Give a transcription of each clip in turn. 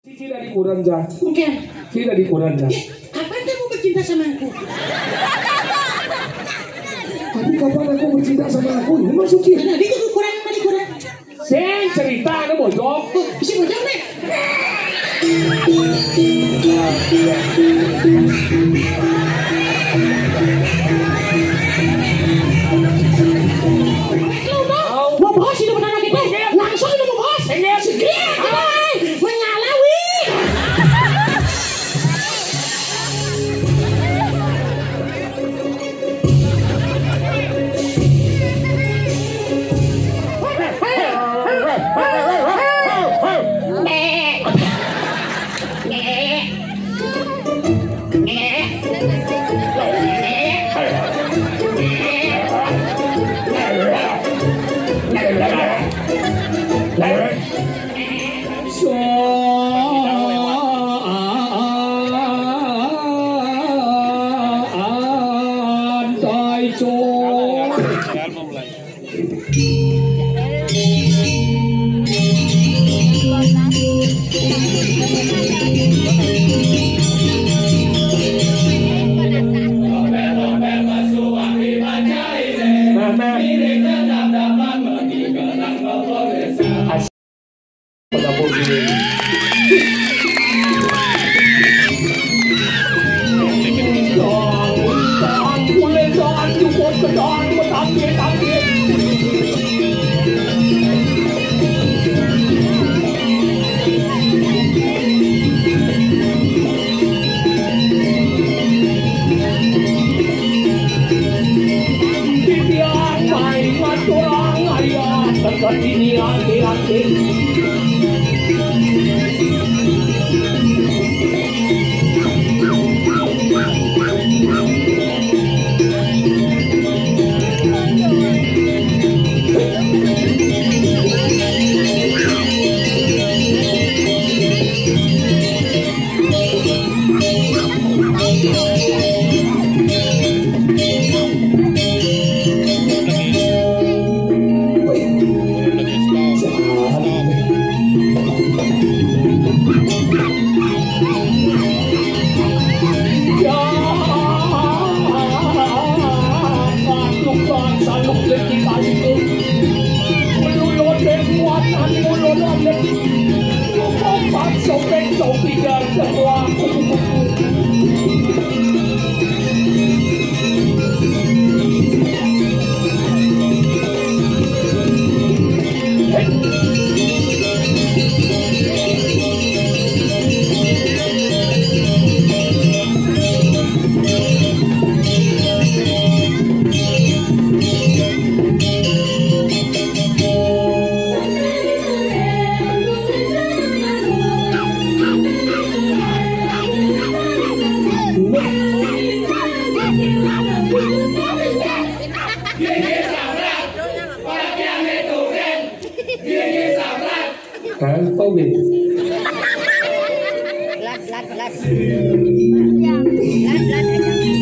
Tidak dikurang jah. Bukan. Tidak dikurang jah. Kapan kamu bercinta sama aku? Tapi kapan aku bercinta sama aku? Ini maksudnya. Nah, dia juga kurang, mana kurang? Saya cerita ada bojok. Oh, bisa bocor nih. Mau bos ini benar lagi tuh. Langsung ini mau bos. Segera. Mengalawi.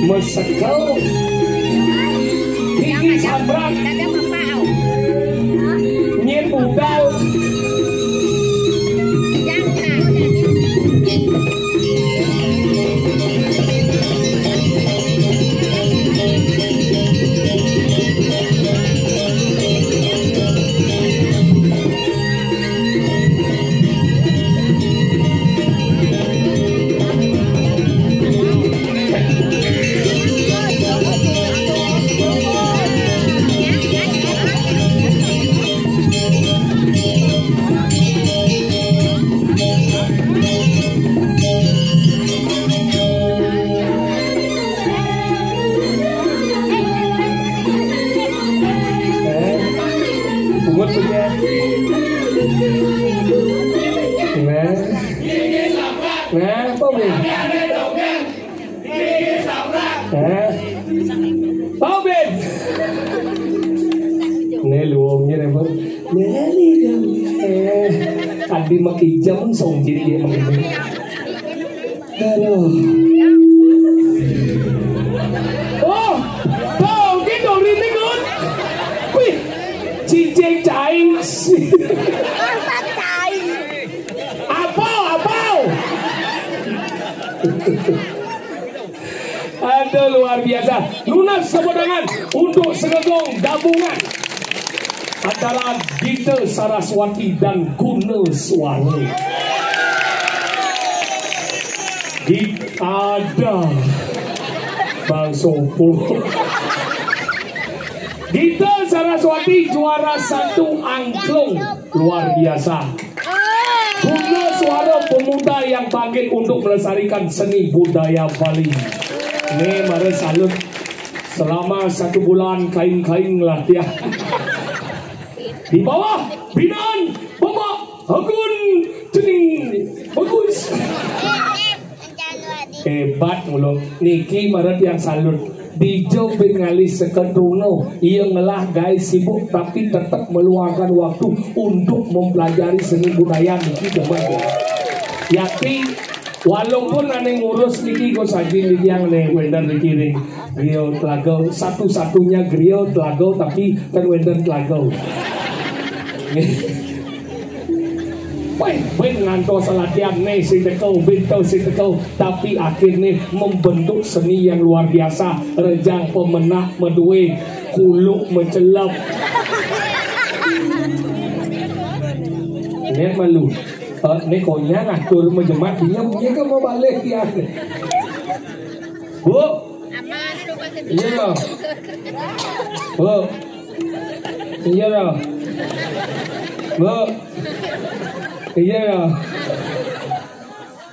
Mesekal tinggi sabrak nyet udal Adi makin jam song jadi dia makin. Aduh. Oh, kau gitu rintik kan? Wih, cincin cair. Apa? Aduh luar biasa. Lunas sebedangan untuk segegong gabungan antara Gita Saraswati dan Guneswara. Ada Bang Sopo. Gita Saraswati juara 1 angklung luar biasa. Guneswara pemuda yang bangkit untuk melestarikan seni budaya Bali. Ini mari salut selama 1 bulan kain-kain latihan. Di bawah binaan Bapak Agun Cening bagus. Hebat mulu. Niki maret yang salut. Dijo bengali sekedruno. Ia ngelah guys sibuk tapi tetap meluangkan waktu untuk mempelajari seni budaya niki demen. Yakti walaupun aneh ngurus niki go saji niki yang aneh wender niki ring griot Telago satu-satunya griot Telago tapi kan wender Telago. Baik ngantos latihan nih si tekau bintau si tekau tapi akhirnya membentuk seni yang luar biasa. Rejang pemenang medue kuluk mencelap. Ini malu. Ini konya ngatur menjemat dia kan mau balik ya. Bu. Iya. Bu. Iya. Bu. Iya.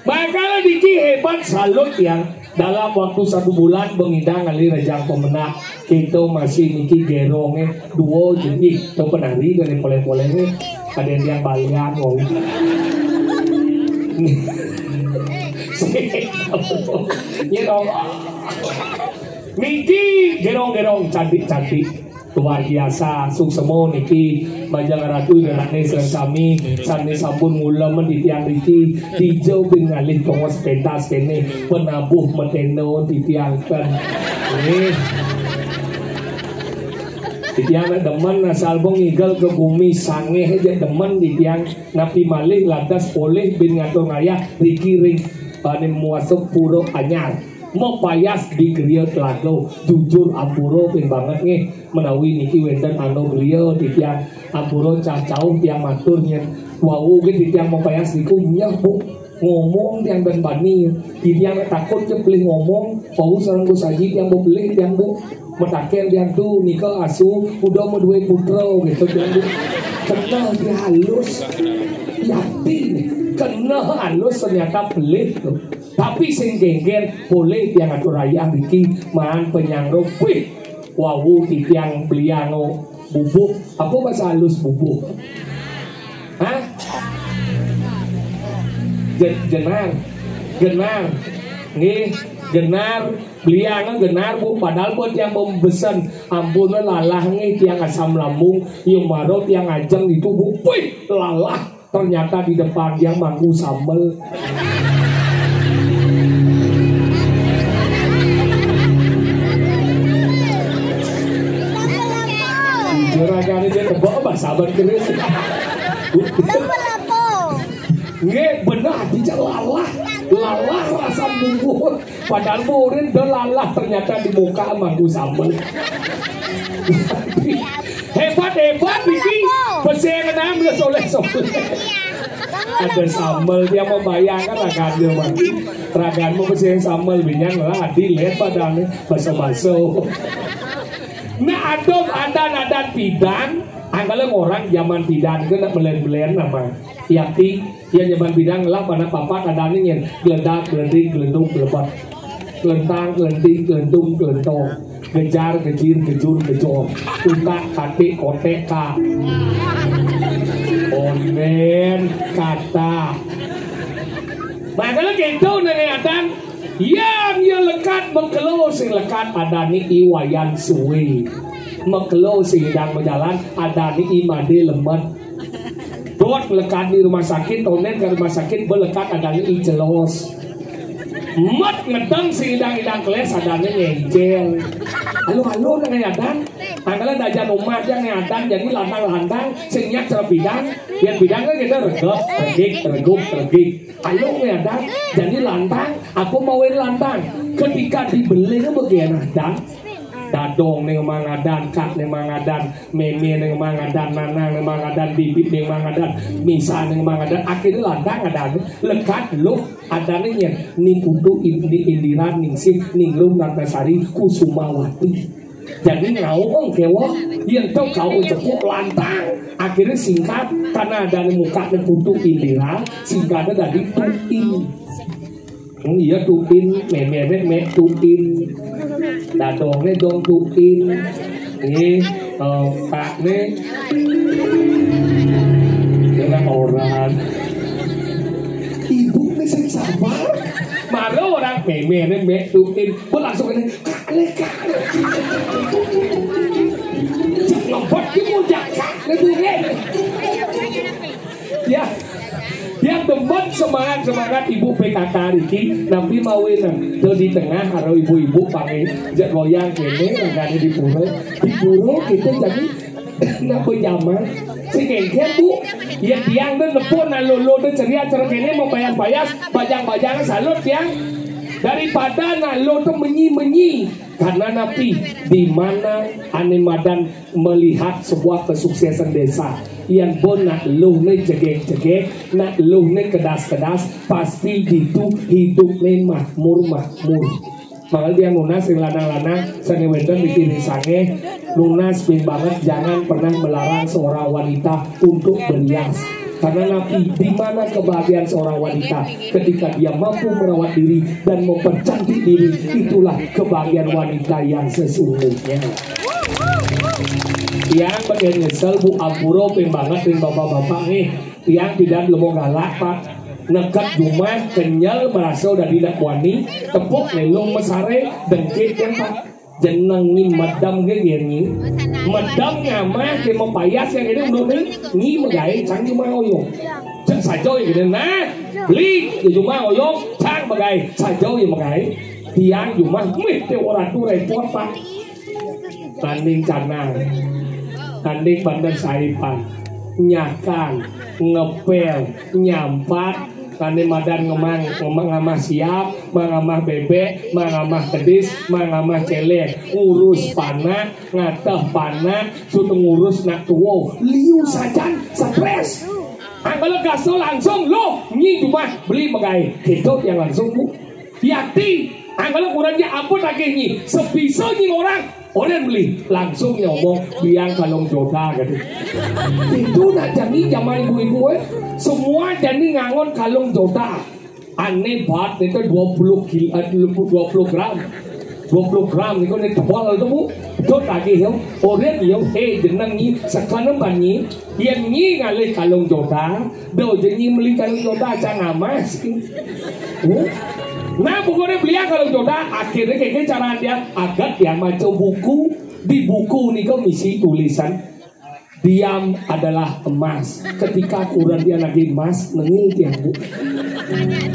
Bakal Diki hebat salut yang dalam waktu 1 bulan mengidang kali rejang pemenang itu masih niki gerongnya 2 jadi itu penari dari poleh-polehnya ada yang balian wong. Ya dong. Niki gerong-gerong cantik-cantik luar biasa suksemo niki Bajang Ratu denakne sami sane sampun mula mendipian riki dijau bengalih tongos pentas kene penabuh meteno dipiangkan dipiang demen asal bong igel ke bumi sange aja demen dipiang napi malih lantas oleh bin ngatur ngaya riki ring panen muasuk puro anyar mau payas di griot Telago jujur ampuro pin banget nih menawi niki wenten anu griot di tiang ampuro cacau tiang maturnya wau gitu tiang mau payas niku nyah bu ngomong tiang dan bani di tiang takut cepelih ngomong wau sareng bu saji tiang mau beli tiang bu metaken tiang tuh nika asu udah mau dua putra gitu tiang bu kenal dia halus yakin kena halus ternyata pelit tuh. Tapi sing gengger boleh tiang atur raya Riki mahan penyangro wih wawu di tiang beliano bubuk apa bahasa halus bubuk hah genar nih genar beliano genar bu padahal buat yang membesen ampun lalah nih tiang asam lambung yang marot yang ajeng itu bu wih lalah ternyata di depan yang mangku sambel. Juragan dia tebak apa sabar keris. Nggak benar dijak lalah rasa bubur. Padahal murid dan lalah ternyata di muka mangku sambal. Hebat Diki. Pesengan ambil soleh. Ada sambal dia membayangkan ragan dia mati. Raganmu pesengan sambal binyang lah hati lihat badannya baso-baso. Nah adom adan bidang anggalan orang zaman bidang itu nak belen nama yakti yang zaman bidang lah pada papat adanya yang geledak gelenting gelendung gelebat gelentang gelenting gelendung gelentong gejar gejir gejur gejor untak kati kotek ka onen kata makanya gitu nih adan yang lekat mengkelo sing lekat adani iwayan suwe mengkelo sing sedang berjalan adani imade lemet dot lekat di rumah sakit tonen ke rumah sakit belekat adani ijelos mat ngedang sing idang keles adani ngencel halo dengan adan anggalan dajan umat yang adan jadi lantang sing nyak cara bidang Yang bidangnya kita regep, regik. Ayo ngedan, jadi lantang. Aku mauin lantang. Ketika dibeli ke bagian adang, dadong ning mangadan, kak ning mangadan, meme ning mangadan, nanang ning mangadan, bibit ning mangadan, misa ning mangadan, akhirnya lantang adan. Lekat lu adane nyen ning kudu Indira Ningsih Ningrum Ratnasari Kusumawati. Jadi ngawong kewo yang tau kau cepuk lantang akhirnya singkat karena ada muka dan kutu Indira singkatnya tadi tuin. Iya tuin, me tuin, dadongnya dong tuin, ini kakne dengan orang ibu bisa sabar. Malu orang me tuin, pun langsung ini kakne. Lompat ibu jakak ngedungin. Ya, yang demen semangat ibu PKK Riki, nabi mawinan tuh di tengah harus ibu-ibu pakai jet goyang kene, nggak di pura kita jadi nak berjaman. Si kengkeng bu, ya tiang dan nepun nalolo dan ceria kene mau bayas bajang salut tiang. Daripada nalo tuh menyi karena napi di mana ane madan melihat sebuah kesuksesan desa yang bon nak luh ne jegek nak luh ne kedas pasti gitu hidup ne makmur makanya dia lunas yang lanang seni wedon bikin sange lunas pin banget jangan pernah melarang seorang wanita untuk berhias. Karena nabi di mana kebahagiaan seorang wanita ketika dia mampu merawat diri dan mempercantik diri, itulah kebahagiaan wanita yang sesungguhnya. Yang bagian nyesel bu ampuro pin banget pin bapak-bapak nih, yang tidak lemong galak pak, nekat rumah kenyal merasa udah tidak wani, tepuk lelong mesare dengkit yang pak. Jeneng ni madam ke gini, madam ngama ke mempayas yang ini udah ni megai cang cuma oyong, cang sajo yang ini nah, li cuma oyong cang megai sajo yang megai, tiang cuma mete orang tu repot pak, tanding canang, tanding bandar saipan, nyakan, ngepel, nyampat. Kane madan ngamah siap, mangamah bebek, mangamah kedis, mangamah celek, urus panah, ngatah panah, sudah ngurus nak tuwo, liu sajan, stres. Kalau gaso langsung lo, nyi cuma beli megai, hidup yang langsung bu. Yakti, kalau kurangnya ampun lagi nyi, sebisa nyi orang beli langsung nyomong biang kalong joda gitu. Itu nak jadi zaman ibu-ibu semua jadi ngangon kalong joda. Aneh banget itu 20 gram. 20 gram itu nih tebal itu bu. Itu lagi yo. Orang yo jeneng ni sekarang banyi yang ni ngalih kalong joda. Do jadi beli kalong joda jangan amas. Nah bukunya beliau kalau jodoh akhirnya kayak cara dia agak dia macam buku di buku nih kau misi tulisan diam adalah emas ketika kurang dia lagi emas nengil dia bu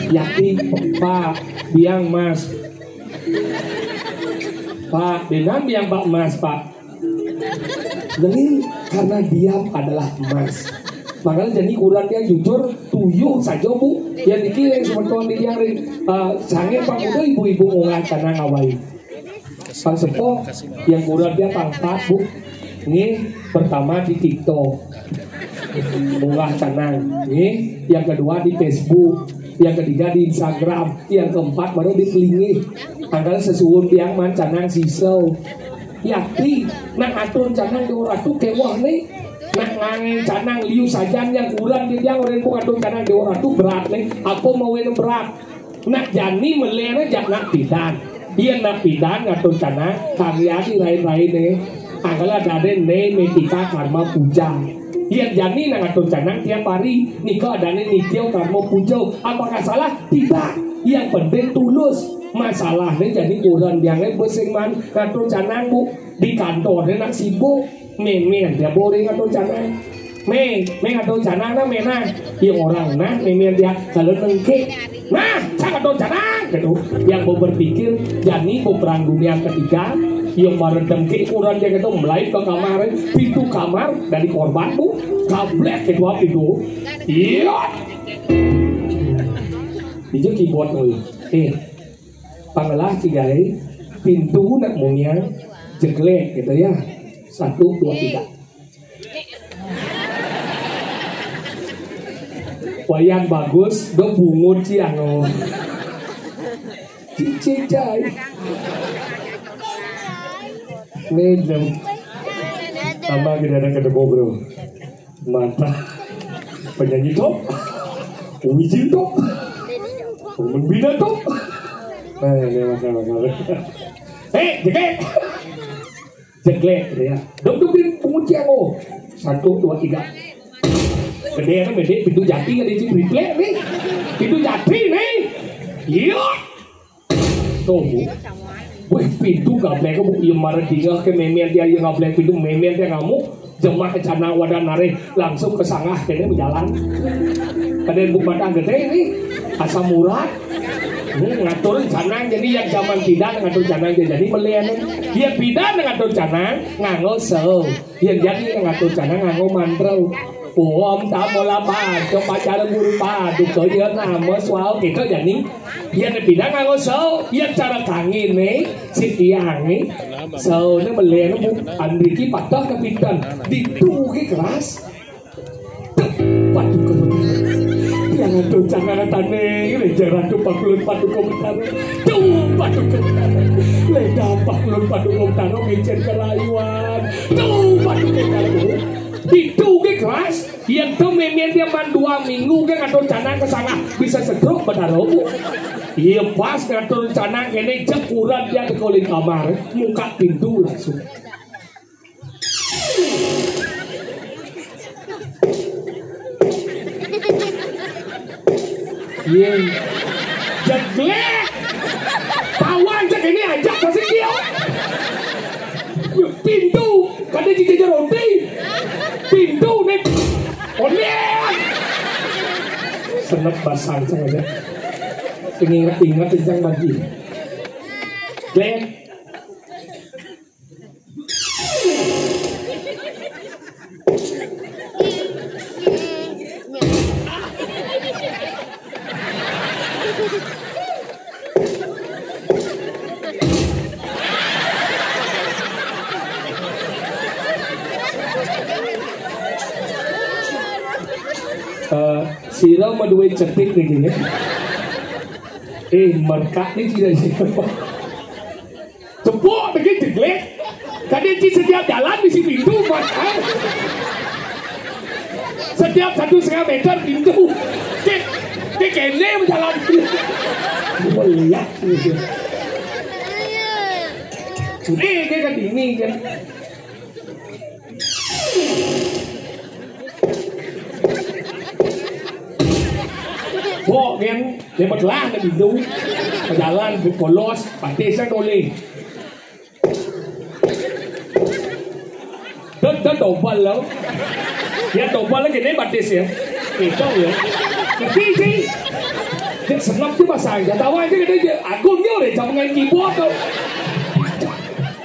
yakin pak biang emas pak dengan biang pak emas pak nengil karena diam adalah emas. Makanya jadi kurang dia jujur tuyul saja bu yang dikira seperti yang sange pak muda ibu-ibu ngomong karena ngawai pang sepo yang kurang dia pangkat bu ini pertama di TikTok munggah canang ini yang kedua di Facebook yang ketiga di Instagram yang keempat baru di Kelingi tanggal sesuun yang man canang sisau yakti nak atur canang di orang tuh kewah nih nak ngangen canang liu sajan yang kurang dia orang bukan canang di orang tuh berat nih apa mau yang berat nak jani melena jangan pidan dia nak pidan ngatur canang karya di lain-lain nih anggalah ada nih metika karma puja dia jani nak ngatur canang tiap hari nikah ada nih nikah karma puja apakah salah tidak yang penting tulus masalahnya jadi kurang dia bersing man ngatur canang bu di kantornya nak sibuk men dia boleh ngatur canang men ngatur canang nah mena yang orang nah men dia kalau nengke nah saya ngatur canang gitu yang mau berpikir jadi mau perang dunia ketiga yang meredam kekurangan yang itu mulai ke kamar, pintu kamar dari korban bu, kablek kedua pintu, iya, itu keyboard nih, pangelah cigai, pintu nak munyang, jeglek gitu ya, 1, 2, 3. Wayan bagus, do bungut siang oh. Cicai. Medem. Tambah kita ada ketemu bro. Mata penyanyi top, Wijin top, pembina top. Ini masalah. Jeglek, jeglek ya. Dok bungut siang oh. 1, 2, 3. Gede kan gede pintu jati ada di triplek nih, pintu jati nih, iya, tuh bu, wih pintu gablek bu, iya marah tinggal ke memen dia yang gablek pintu memen dia kamu, jemaah ke cana wadah nare langsung ke sangah kene berjalan, ada yang bukmata gede nih, asam murad, ngatur canang jadi yang zaman tidak ngatur canang jadi melihat, yang tidak ngatur canang nganggo sel, yang jadi ngatur canang nganggo mantrau. Om tak mola pa, coba cara guru pa, duka dia nama soal kita jadi, yang tidak nganggo so, yang cara kangin nih, si tiang nih, so ini melihat bu, Andriki patah kepitan, dituki keras, padu kemudian, yang itu jangan tane, lejaran tu pakulun padu komentar, tuh padu komentar, leda pakulun padu komentar, ngecer kelayuan, tuh padu komentar. Itu ke keras yang tuh memen dia man 2 minggu ke ngatur canang ke sana bisa stroke benar bu. Iya pas ngatur canang kene jekuran dia ke kolin kamar muka pintu langsung. Iya jeglek tawan cek ini ajak kasih dia pintu kada jika roti pintu nih senep basah saja ingat tentang bagi Glenn sila maduwe cetik nih gini. Merkat nih tidak siapa. Cepuk begini jeglek. Kadang di setiap jalan di sini pintu mas. Setiap 1,5 meter pintu. Dia kene berjalan. Melihat gitu. Kayak kan ini kan. Bo kan lebat lah ke pintu jalan polos patesnya doleh dan dobal lo ya dobal lagi nih bates ya itu ya tapi sih dia senang tuh bahasa aja tahu aja kita agungnya udah jangan keyboard tuh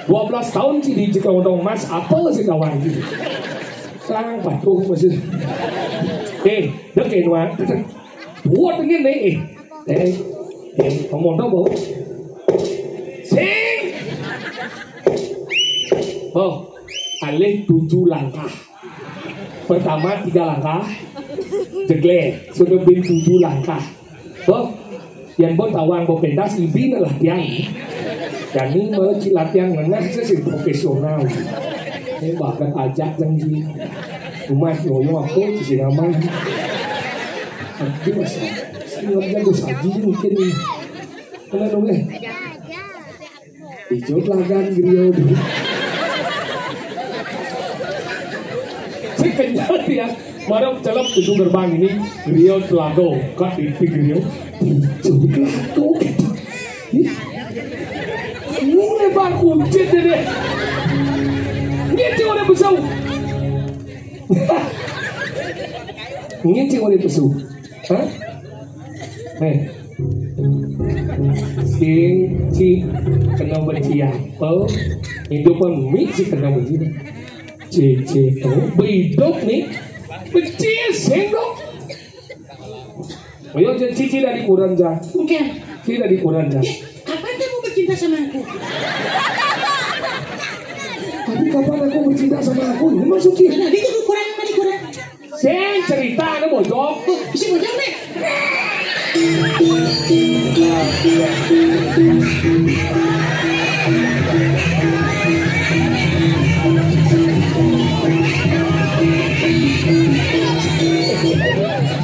12 tahun sih di Cikondong Mas apa sih kawan gitu sekarang batu masih dia kayak dua buat begini ngomong tau bau sing alih 7 langkah pertama 3 langkah jeglek sudah bin 7 langkah yang bon tawang bo pentas ibi lah tiang dan ini malah latihan nengah sih profesional ini bahkan ajak janji rumah nyoyo aku di nama tapi masa sebenarnya gue saji mungkin kena dong hijau lagan griyo dulu saya kenyal dia marah celap pintu gerbang ini griyo telago kat di griyo hijau telago ini lebar kuncit deh ini cuma ada besau ini cuma ada besau Sing ci kena benci apa? Hidupan mi si kena benci. Cici tu hidup nih benci sendok. Ayo cici dari kurang jah. Bukan. Cici dari kurang jah. Kapan kamu bercinta sama aku? Tapi kapan aku bercinta sama aku? Ini masukin. Nah, dia tuh kurang. Sen cerita ada bojok. Bisa bojok nih.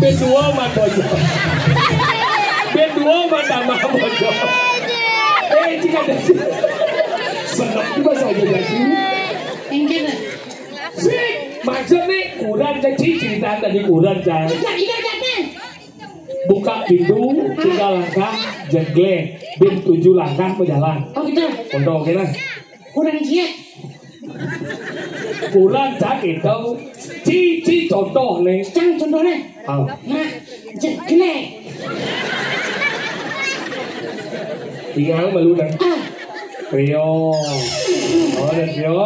Berdua man bojok. Berdua man tambah bojok. Jika ada senang juga saja jadi. Enggak. Sih, maksud nih kurang jadi cerita tadi kurang jadi. Buka pintu 3 langkah jeglek, bin 7 langkah berjalan. Oh gitu. Untuk kita Kurang giat. kurang jadi itu. Cici contoh nih. Cang contohnya. Oh. Nah, jeglek. Tinggal melunak. Ah. Rio. Oh, dan Rio.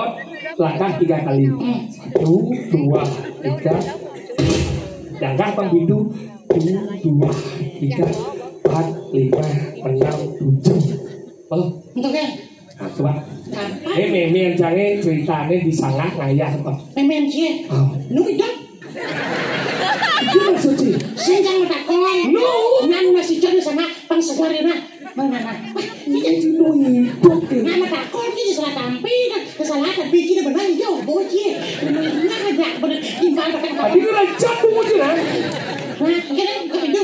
Langkah 3 kali. 1, 2, 3. Langkah pang pintu. 1, 2, 3, 4, 5, 6, 7. Oh, Untuk ya. nah, coba. Apa? Memen jangan ceritanya di sangat ngayah kok. Memen cie. Oh, Nu itu. itu maksudnya. Senjang matakon. No. Nan masih cari sama pangsegarina. Mana? Itu hidup ini. Nama takon ini salah tampil. Kesalahan bikin benar jauh bocil. Benar aja benar timbal pakai apa? Tadi kena jatuh aja lah. Nah, kira itu.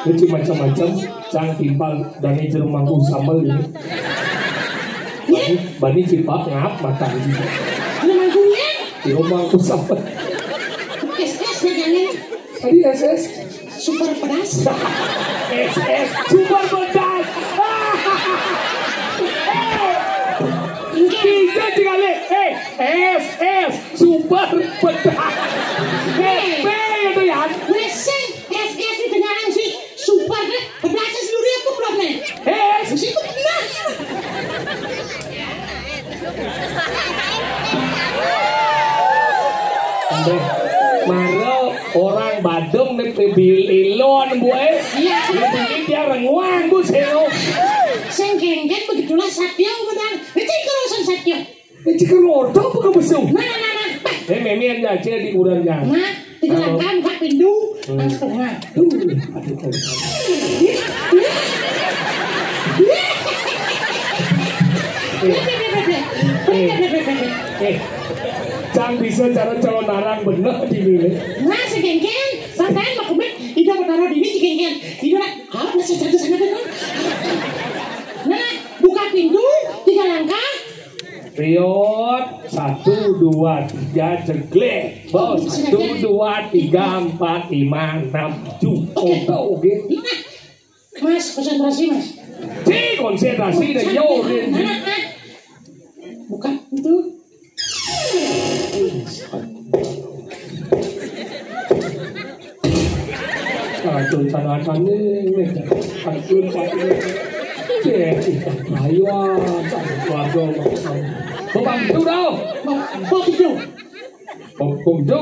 Itu macam-macam. Cang timpal dan ini jeruk mangkuk sambal ini. Bani cipak ngap makan ini. Nama gue. Jeruk mangkuk sambal. SS jangan. Tadi SS. Super pedas. SS super pedas. Bisa sekali. SS super pedas. B itu ya. Weseng SS itu jangan sih. Super pedasnya seluruh aku belum nih. Mesti itu pedas. Maro orang Badung nih pililon buat. Iya. Ini dia renguang bu seno. Sengkengken begitulah Satyo benar. Itu urusan Satyo. Ini jika ngordo bukan besok. Nah. Memian aja di urangnya. Nah, tinggalkan Pak Pindu. Langsung nah. Jangan bisa cara calon narang bener di ini. Nah, sengkengken. Santai mak kumet. Tidak bertaruh diri sengkengken. Tidak nak. Apa nasi satu sana benar. Nah, buka pintu 3 langkah. Riot 1, 2, 3 jeglek. Bos 1, 2, 3, 4, 5, 6, 7. Oke. Nah, Mas konsentrasi Mas. Si konsentrasi dan yorin. Nah. Buka pintu. Kacun sana-sana nih. Kacun patut. Ayo, keluarga makan. Bang itu dah. Bawa pintu. Bang itu.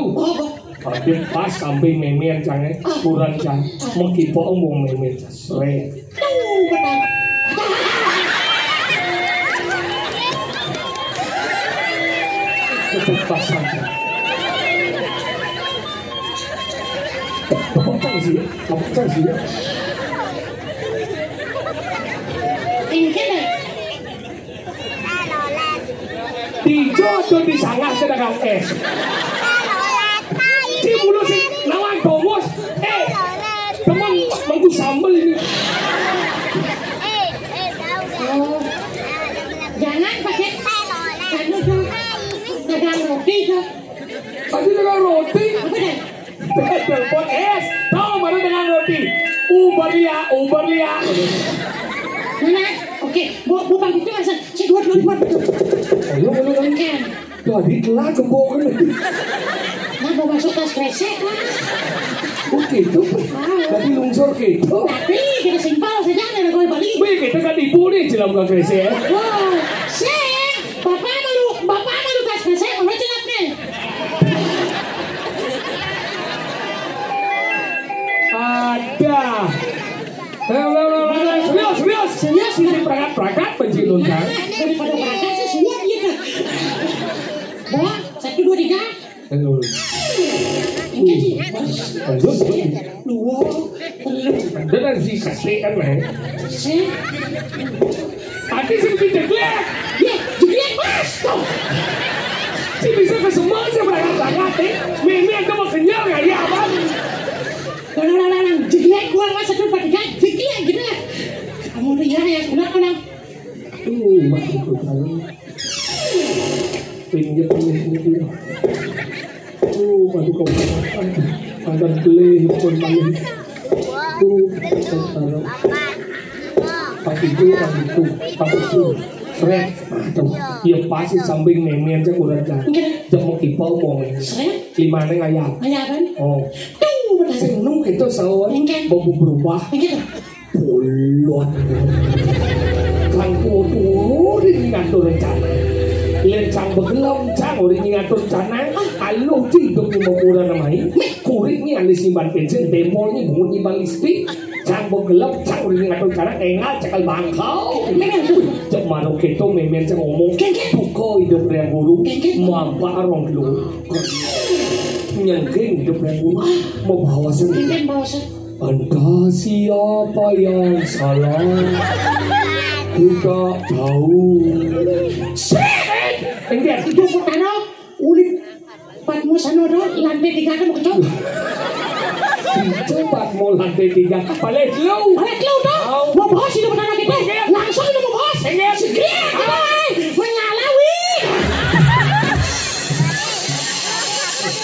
Tapi pas sampai memen jangan kurang jangan. Mungkin bohong mau memen seret. Benar. Pas saja. Apa sih? Dijodoh di sana sedang es. Di mulut sih lawan bongos. Teman mangku sambal ini. Jangan pakai kanu tuh dagang roti tuh. Tadi dengan roti. Apa deh? Telepon es. Tahu mana dengan roti? Uber liat. Mana? Oke, bukan itu mas. Si dua betul. Ayo, Kan? Jadi telah kebohongan. Kenapa masuk tas kresek? Oh gitu. Tapi lungsur gitu. Tapi kita simpel saja dari kau balik. Wih, kita kan ibu nih jelas bukan kresek. Wow, bapak malu tas kresek, mana jelas nih? Ada. Serius ini perangkat benci loncang. Daripada berangkat sih suap gitu. Bawa 1, 2, 3. Ini sih. Terus, 2, 3. dan si kasihan lah. Saya. Hati seperti jeglek. Ya, jeglek mas. Si bisa ke semua sih perangkat. Mimi itu mau kenyang ya bang. Lang, jeglek gua mas 1, 2, 3. Jeglek gitu. Kamu udah ya benar. Masih tuh tahu. Pinjam ini. Waduh kau ada beli pun beli. Taruh. Tapi itu. Seret. Ya pasti samping nemen aja kurang jar. Jam mau kipau mau. Seret. 5 neng ayam. Ayapan. Oh. Tuh, betul. Seneng itu sawan. Bobo berubah. Begitu. Bolot. Kangku tuh di ngatur rencana. Lencang begelam cang udah ngatur rencana. Alo hidup ni mau kurang namanya. Kurit ni ada simpan pensiun demo ni bunyi balistik. Cang begelam cang udah ngatur rencana. Engal cakal bangkau. Cak marok itu memen cang ngomong. Tuko hidup yang buruk. Mampa arong dulu. Nyengking hidup yang buruk. Mau bawa sendiri. Entah siapa yang salah, kita tahu. Enggak, itu pertama ulit patmu sanodo lantai 3 kan mau kecok. Cepat mau lantai 3, balik lu dong. Mau bahas itu pertama kita, langsung itu mau bahas. Segera, menyalawi.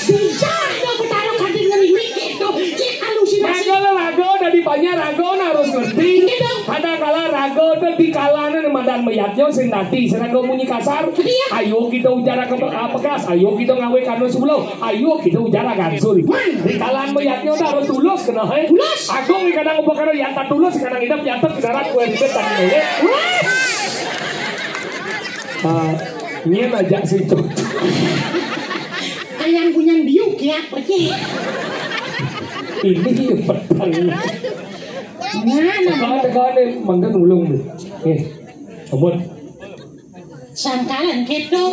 Bisa ada pertama kantin ngeri itu, cek halusinasi. Rago dari banyak rago harus ngerti. Kadang-kala rago itu di kalangan madan meyatnya sing tadi serangga bunyi kasar. Ayo kita ujara ke bekas, ayo kita ngawe kanu sebelah, ayo kita ujara gansur. Di kalangan meyatnya udah harus tulus kena he. Aku kadang ubah kanu yang tak tulus kadang hidup nyatet ke darat kue ribet tadi nolak. Nyen aja sih tuh. Ayang punya biuk ya, pergi. Ini petang. Mana? Tekan mangga nulung deh. Ampun. Sangkalan gitu.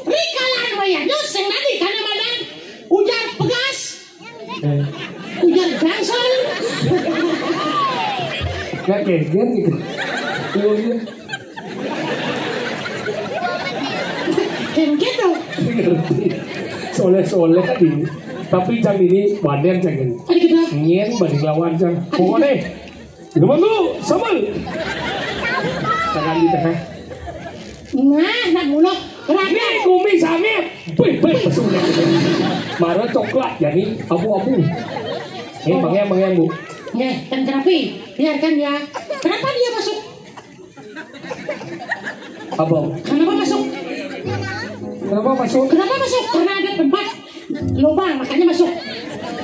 Rikalan wayah sing tadi kana madan ujar pegas. Ujar gansol. Nggak kegen gitu. Iya. Kayak gitu. Soleh tadi. Tapi jam ini waden jangan. Nyen balik lawan jam. Pokoknya. Teman lu, sambal. Tangan di tengah. Nah, nak mulu. Ini kumis angin. Bebek pesunya. Marah coklat jadi abu-abu. Ini bangnya bu. Ya, dan terapi. Biarkan ya. Kenapa dia masuk? Abang. Kenapa masuk? Kenapa masuk? Karena ada tempat lubang, makanya masuk.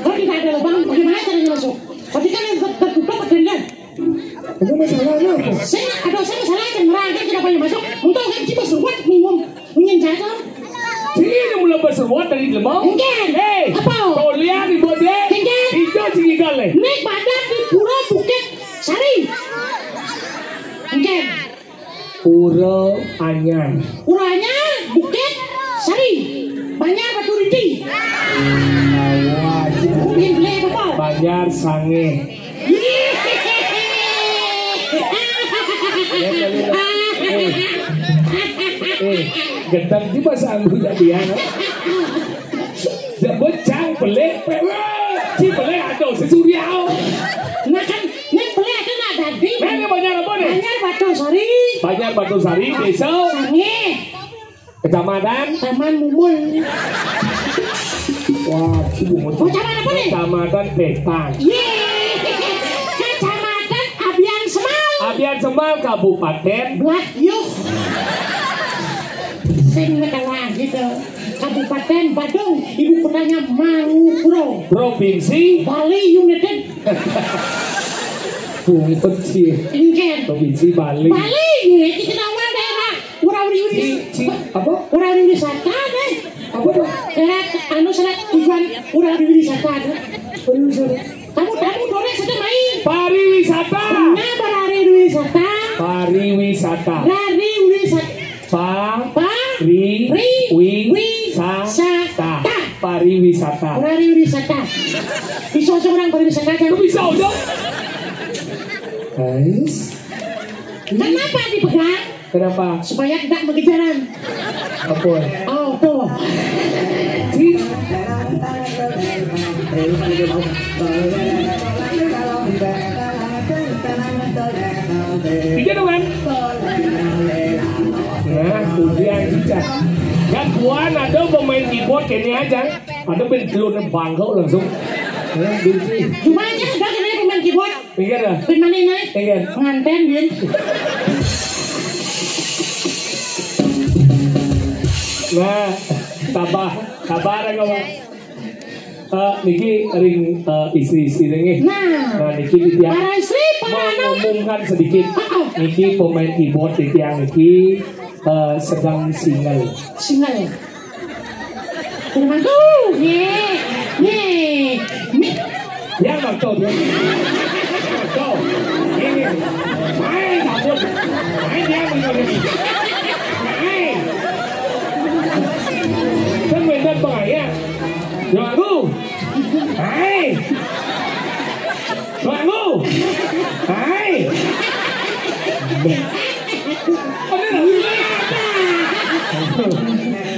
Kalau tidak ada lubang, bagaimana caranya masuk? Berarti kan yang tertutup berdendam. Itu masalahnya apa? Saya masalah kan merangkak kenapa yang masuk? Untuk kan cuma seruat minum jatuh. Sini mulai berseruat dari lemau. Enggak. Apa? Kau lihat di bodi. Enggak. Hijau cinggal le. Naik badan di Pura Bukit Sari. Enggak. Pura Anyar. Puranya Bukit Sari. Banyak batu riti. Awas. Beli apa? Banyak sange. Gedang di bahasa anggu jadi ya. Jabut cang pelek pewe. Si pelek ada sesuriau. Nah kan, nek pelek kan ada di. Ini banyak apa nih? Banyak batu sari. Banyak batu sari desa. Sange. Kecamatan. Taman Mumul. Wah, cibungut. Kecamatan apa nih? Kecamatan Petang. Kecamatan Abian Semal. Abian Semal Kabupaten Belah yuk. Sing metawah gitu. Kabupaten Badung, ibu kotanya Mangupro. Provinsi Bali United. Provinsi Ingken. Provinsi Bali. Bali, ini kita nama daerah Apa? Urang wisata deh. Apa tuh? Daerah anu salah tujuan urang wisata deh. Kamu dore sudah main. Pariwisata. Nah, berari wisata. Pariwisata. Rari wisata. Pariwisata. Pariwisata. Urari wisata. Bisa seorang pariwisata kan? Kok bisa dong? Guys, Kenapa dipegang? kenapa? Supaya tidak berkejaran. Apa? Oh, tuh. Tiga dong kan? Nah, ujian juga. Kan Puan ada pemain keyboard kayaknya aja. Ada pentilun bangkau langsung. Nah, bunyi. Gimana aja udah kena pemain keyboard? Ingat dah? Pemain ini? Ingat. Pengantin, Din. Nah, sabar kawan. Niki ring istri ringi. Nah, Niki dia para istri, para anak. mengumumkan sedikit. Niki pemain keyboard di tiang Niki sedang single. Single ya? Firman tuh, ye. Yang waktu dia. Tuh, ini. Main kabut. Main dia menjadi. Main. Kan beda pengaya. Doa aku. Hai. Doa aku. Hai.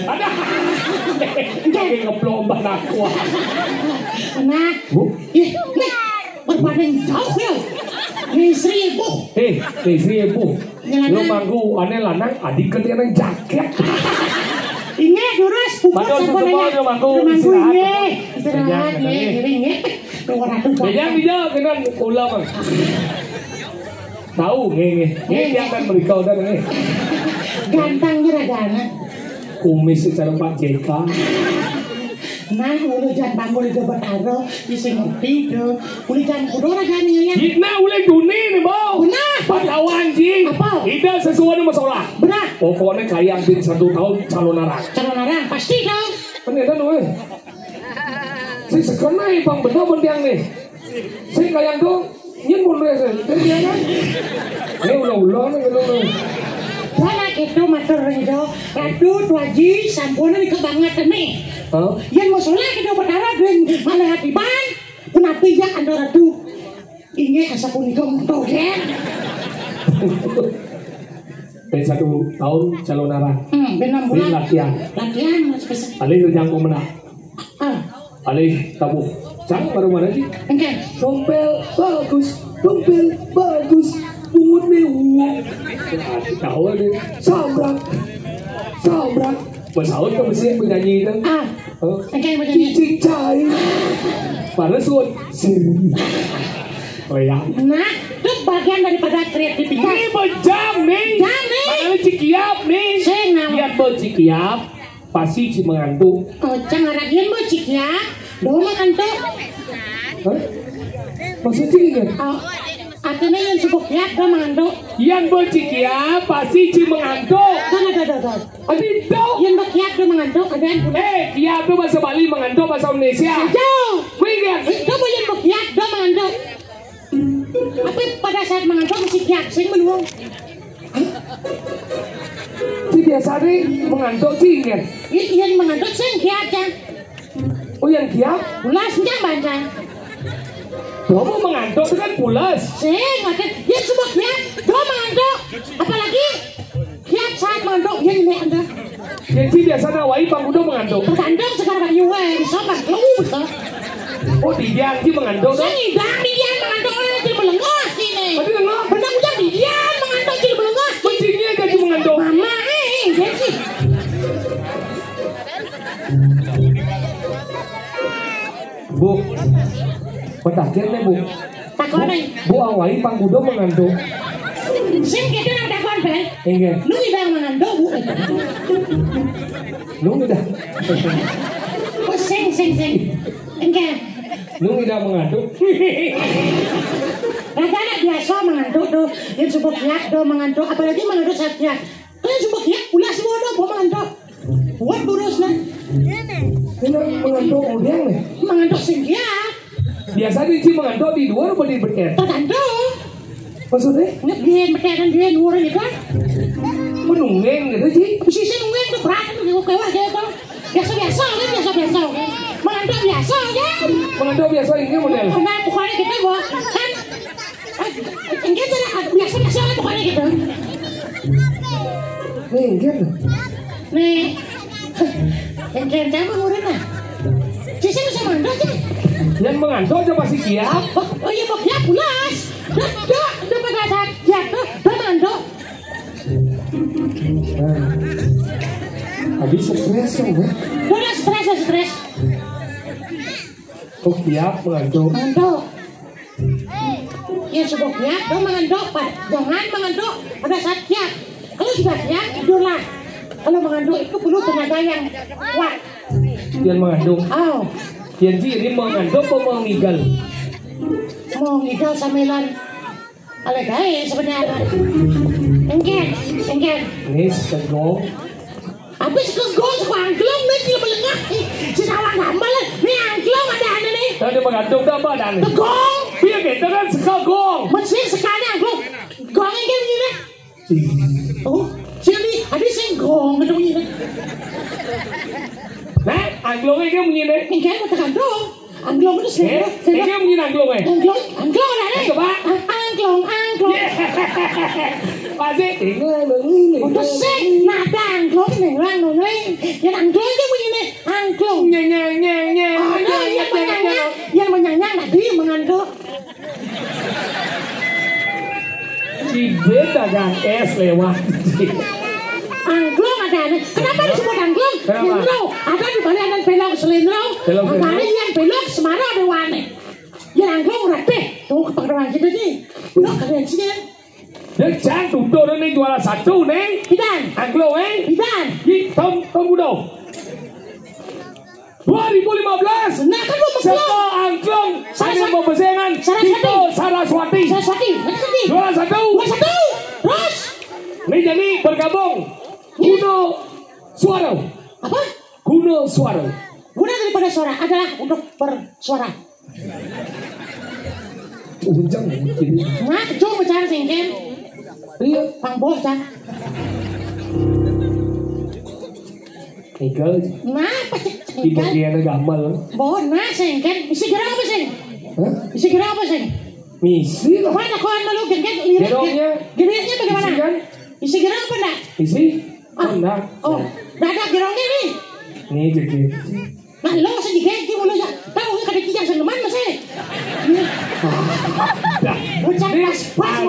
Ada. Kayak ngeplombat aku. Nah, nih, berbanding jauh ya. Nih istri ibu. Istri ibu. Lu manggu aneh lanang adik ketika jaket. Ingat durus, Padahal semua dia manggu istirahat, ingat. Bejang dia kena ulang bang. Tahu nge dia akan berikau dan nge. Gantangnya ragana. Kumis secara Pak JK. Nah, udah jangan bangun itu bertaro, bisa ngerti tuh. Udah jangan kudo raganya ya. Nah, ulai dunia nih bau. Benar. Pahlawan ji. Apa? Tidak sesuai dengan masalah. Benar. Pokoknya kayak bin 1 tahun calon arah. Calon arang pasti dong. Beneran weh. Saya sekenai bang benar bentiang nih. Saya kayak dong. Nyen pun rese. Jadi dia kan. Ini ulang-ulang nih kalau. Wala itu matur itu. Ratu tuaji sampurna di kebangetan nih. Yang masalah kita berdarah dengan mana hati ban. Kenapa ya anda ratu? Ini asa pun itu motor ya. Ben 1 tahun calon arah. Benar Ini bulan. latihan. Latihan spesial. Alih kerjaan pemenang. Alih tabuh. Cang baru mana sih? Oke. Dompel bagus. Bungut nih uang. Tahu nih. Sabrak. Bersahut ke mesin penyanyi kan? Oke begini. Cicing cair. Pada suat. Leyak. Nah, itu bagian daripada kreativitas. Ini bejam nih. Jam nih. Makanya cikiap nih. Senang. Lihat bercikiap. Pasti si mengantuk. Cangaragian mau cik ya. Doma kanto. Hah? Maksudnya ini kan? Artinya yang cukup ya, do mengandung. Yang bercikiap pasti si mengantuk. Kan ada. Adito. Yang berkiat do mengandung, ada yang punya. Kiap itu bahasa Bali, mengantuk bahasa Indonesia. Jauh. Wingan. Kamu yang berkiat do mengandung. Tapi pada saat mengandung mesti kiat sing benuang. Si biasa nih mengantuk sih kan? Yang mengandung sing kiat ya. Oh yang kiap? Ulas yang baca. Kamu mengantuk itu kan pulas. Sing, yang semua kiat do mengandung. Apalagi kiat saat mengandung yang ini anda. Yang si biasa nawai pangkudo mengantuk. Mengandung sekarang bagi wen, sobat lu betul. Oh dia sih mengantuk dong. Sing idang dia mengandung jadi melengah sini. Tadi nengok. Benar udah dia mengandung jadi melengah. Kucingnya jadi mengantuk. Mama dia sih. Bu, petakir nih bu. Takon nih. Bu awai pangkudo mengantuk. Sing kita nak takon ben. Enggak. Lu idang mangando bu. Lu udah. Oh sing. Enggak. Lu udah mengaduk. Anak biasa mengandung do, yang subuh kiak do mengandung, apalagi mengandung satya. Kalian subuh kiak pula semua do, bawa mengandung. Buat burus lah. Ini mengandung udang nih. Mengandung singkiak. Biasa di mengandung di luar atau di beket? Mengandung. Maksudnya? Dia bekeran dia luar ini kan? Menunggeng gitu sih. Sisi nunggeng tuh berat tuh kewah gitu. Biasa kan biasa. Mengandung biasa kan? Mengandung biasa ini model. Nah pokoknya kita bawa kan. Enggak biasa lah pokoknya gitu. Enggak. Nih, yang kamu murid lah. Sisi bisa mandor sih. Yang mengandung aja masih kiap. Oh iya kok kiap pulas. Udah pada saat kiap tuh, udah mandor. Habis stres kan ya? Udah stres. Oh kiap mengandung. Mandor. Ya subuh kiap, udah mandor. Jangan mandor pada saat kiap. Kalau sudah kiap, tidurlah. Kalau mengandung itu perlu tenaga yang kuat. Yang mengandung. Oh. Yang ini mengandung apa mengigal? Mau ngigal samilan. Ala gaya sebenarnya. Enggak. Nih segong. Habis kegong suka angklong nih sila melengah. Si sawang hamba lah. Nih angklong ada nih. Tadi mengandung apa ada nih? Kegong. Biar kita kan segong. Masih sekali angklong. Gongnya kayak begini. Oh. Sini ada senggong gitu begini. Nah, anglongnya kayak begini. Enggak mau tekan dong. Angklong itu senggong. Ini yang begini anglongnya. Angklong ada nih. Coba. Angklong. Pasti ini. Udah sih, nada angklong neng. Yang angklong itu begini. Angklong. Yang menyanyang tadi mengandung. Cibet dagang es lewat. Angklong ada nih. Kenapa disebut angklong? Selendro. Ada di balik ada belok selendro. Ada yang belok semarang ada wane. Yang angklong rapih. Tuh kepakeran gitu sih. Udah kalian sih. Dia jangan tutup ini jualan satu nih. Bidan. Angklong Bidan. Tom Budo. 2015. Nah kan lu Seto angklong. Saya mau bersaingan. Tito Saraswati. Jualan satu. Terus. Ini jadi bergabung. Kuno Suara. Apa? Kuno Suara. Guna daripada suara adalah untuk bersuara. Unjang mungkin. Nah, coba bicara singkin. Iya. Pang bos kan. Igal. Nah, pasti Di bagian gamal. Boh, nah singkin. Isi kira apa sing? Hah? Isi kira apa sing? Misi lah. Mana kawan malu gengget lirik. Gerongnya. Gerongnya bagaimana? Isi kan? Isi gerong apa enggak? Isi. Enggak. Oh, enggak ada gerongnya nih. Nih jadi. Nah, lo sedikit mulu ya. Tahu kada kijang seneman masih. Ucap pas.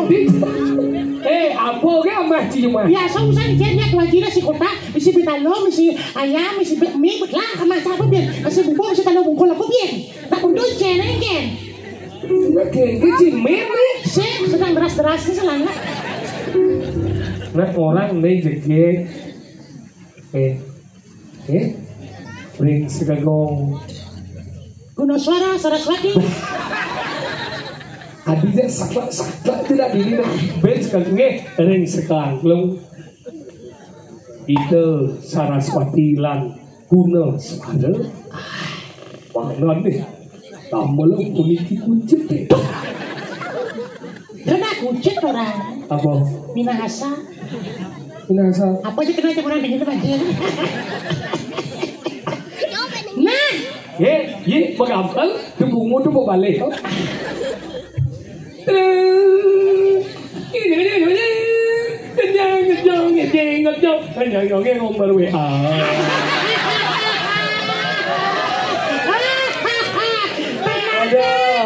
Apa ke amah cuma? Ya, sausan kayaknya kewajiban si kota, misi betalo, misi ayam, misi mie, betlah, sama siapa biar, misi bubur, misi talo bungkul apa biar. Tak pun tuh ken. Ke cimen nih. Sedang deras-derasnya selama. Nah orang nih jadi. Bring segagong. Kuno suara Saraswati. Adinya sakla tidak diri dah. Ben sekali ring sekali. Itu Saraswati lan Kuno Suara. Mana nih? Tambah puniki kuncit deh. Kena kuncit orang. Apa? Minahasa. Apa aja kena orang begitu aja. Nah. Magampang. Tunggu tu balik.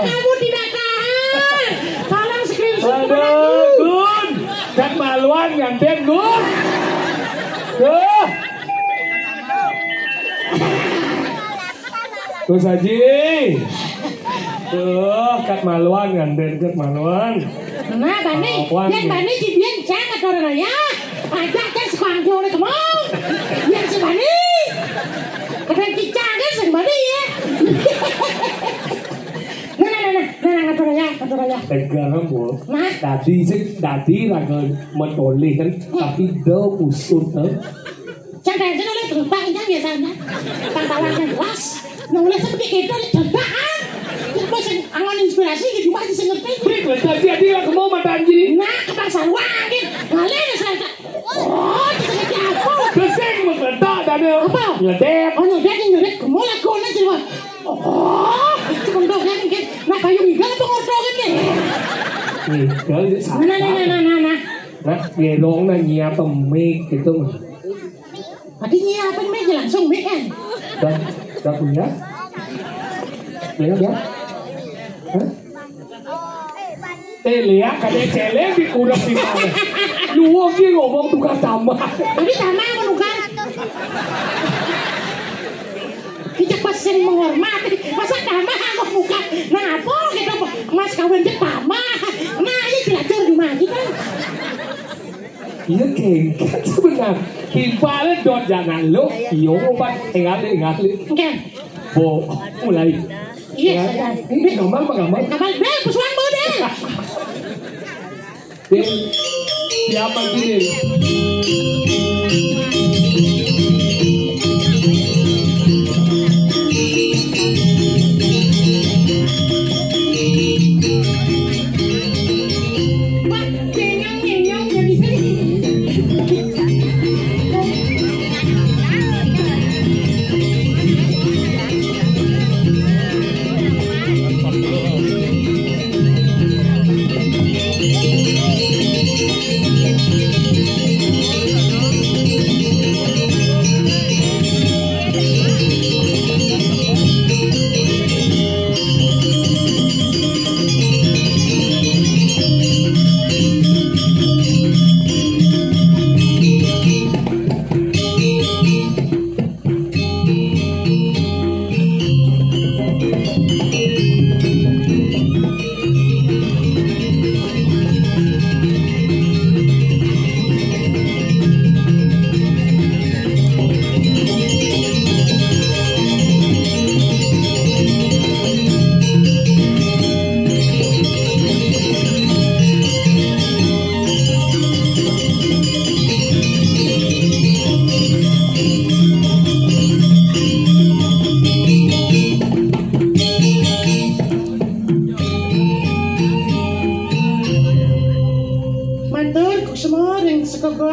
Kamu tidak tahan. Tolong screenshot. Aduh, Gun. Kan maluan nganten, Gun. Tuh saji. Kat maluan nganten, kat maluan. Nah, Bani, yang Bani jibian jangan orang ya. Ada kan sekarang dia oleh kamu. Yang sebani. Kadang kita kan sebani ya. Nah, ngatur aja. Tegar mo. Nah, Dadi raga mentoleh kan tapi do usut jangan oleh terbang aja biasanya. Pantalan yang jelas. Nah, oleh seperti itu terbang. Masih angan inspirasi gitu masih ngerti. Jadi lah kamu mata anjing. Nah, kepaksa wangin. Ngalen saya. Oh, kita apa? Keseng mengledak dan Apa? ngedep. Oh, nyedek kamu lah kau nanti wah. Oh, cuma dong kan. Nah, kayu igal pengordogan deh. Igal sama. Nah. Nah, gerong na nyiapa mic gitu. Tadi nyiapin meja langsung mic kan. Dah punya? Lihat ya. Hah? Lihat kadang celeng di kurang di mana. Lu lagi ngomong tukang tambah. Tadi sama kan bukan? Kita pesen menghormati. Masa tambah kok bukan? Nah, apa kita mas kawin dia tambah. Nah, ini diatur di mana kita? Iya kengkat sebenarnya. Kimpalnya dot jangan lo. Iyo obat ingat. Oke. Bo mulai. Iya. Ini gambar apa gambar? Kapal bel pesuan bo deh. Siapa gini?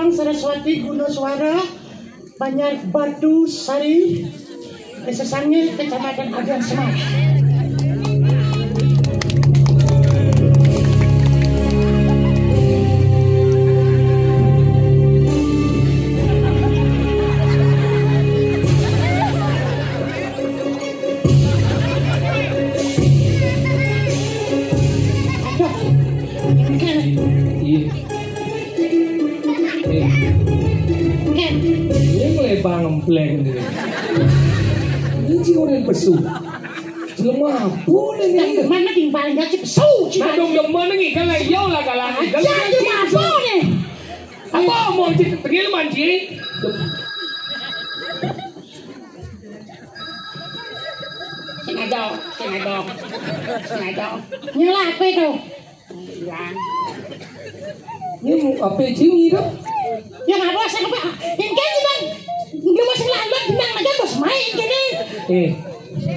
Saraswati Gunaswara Banjar Batu Sari Desa Sangil Kecamatan Agan Semar. Ngempleng ini. Ini sih orang pesu. Lemah pun ini. Mana tinggal nggak sih pesu? Madong demen nih kalau yo lah kalau. Jadi apa nih? Apa mau tinggal manji? Senador. Nyala apa itu? Ini mau apa cing itu? Yang apa sih apa? Yang kayak bang, nggak masih lalu bilang aja bos main gini.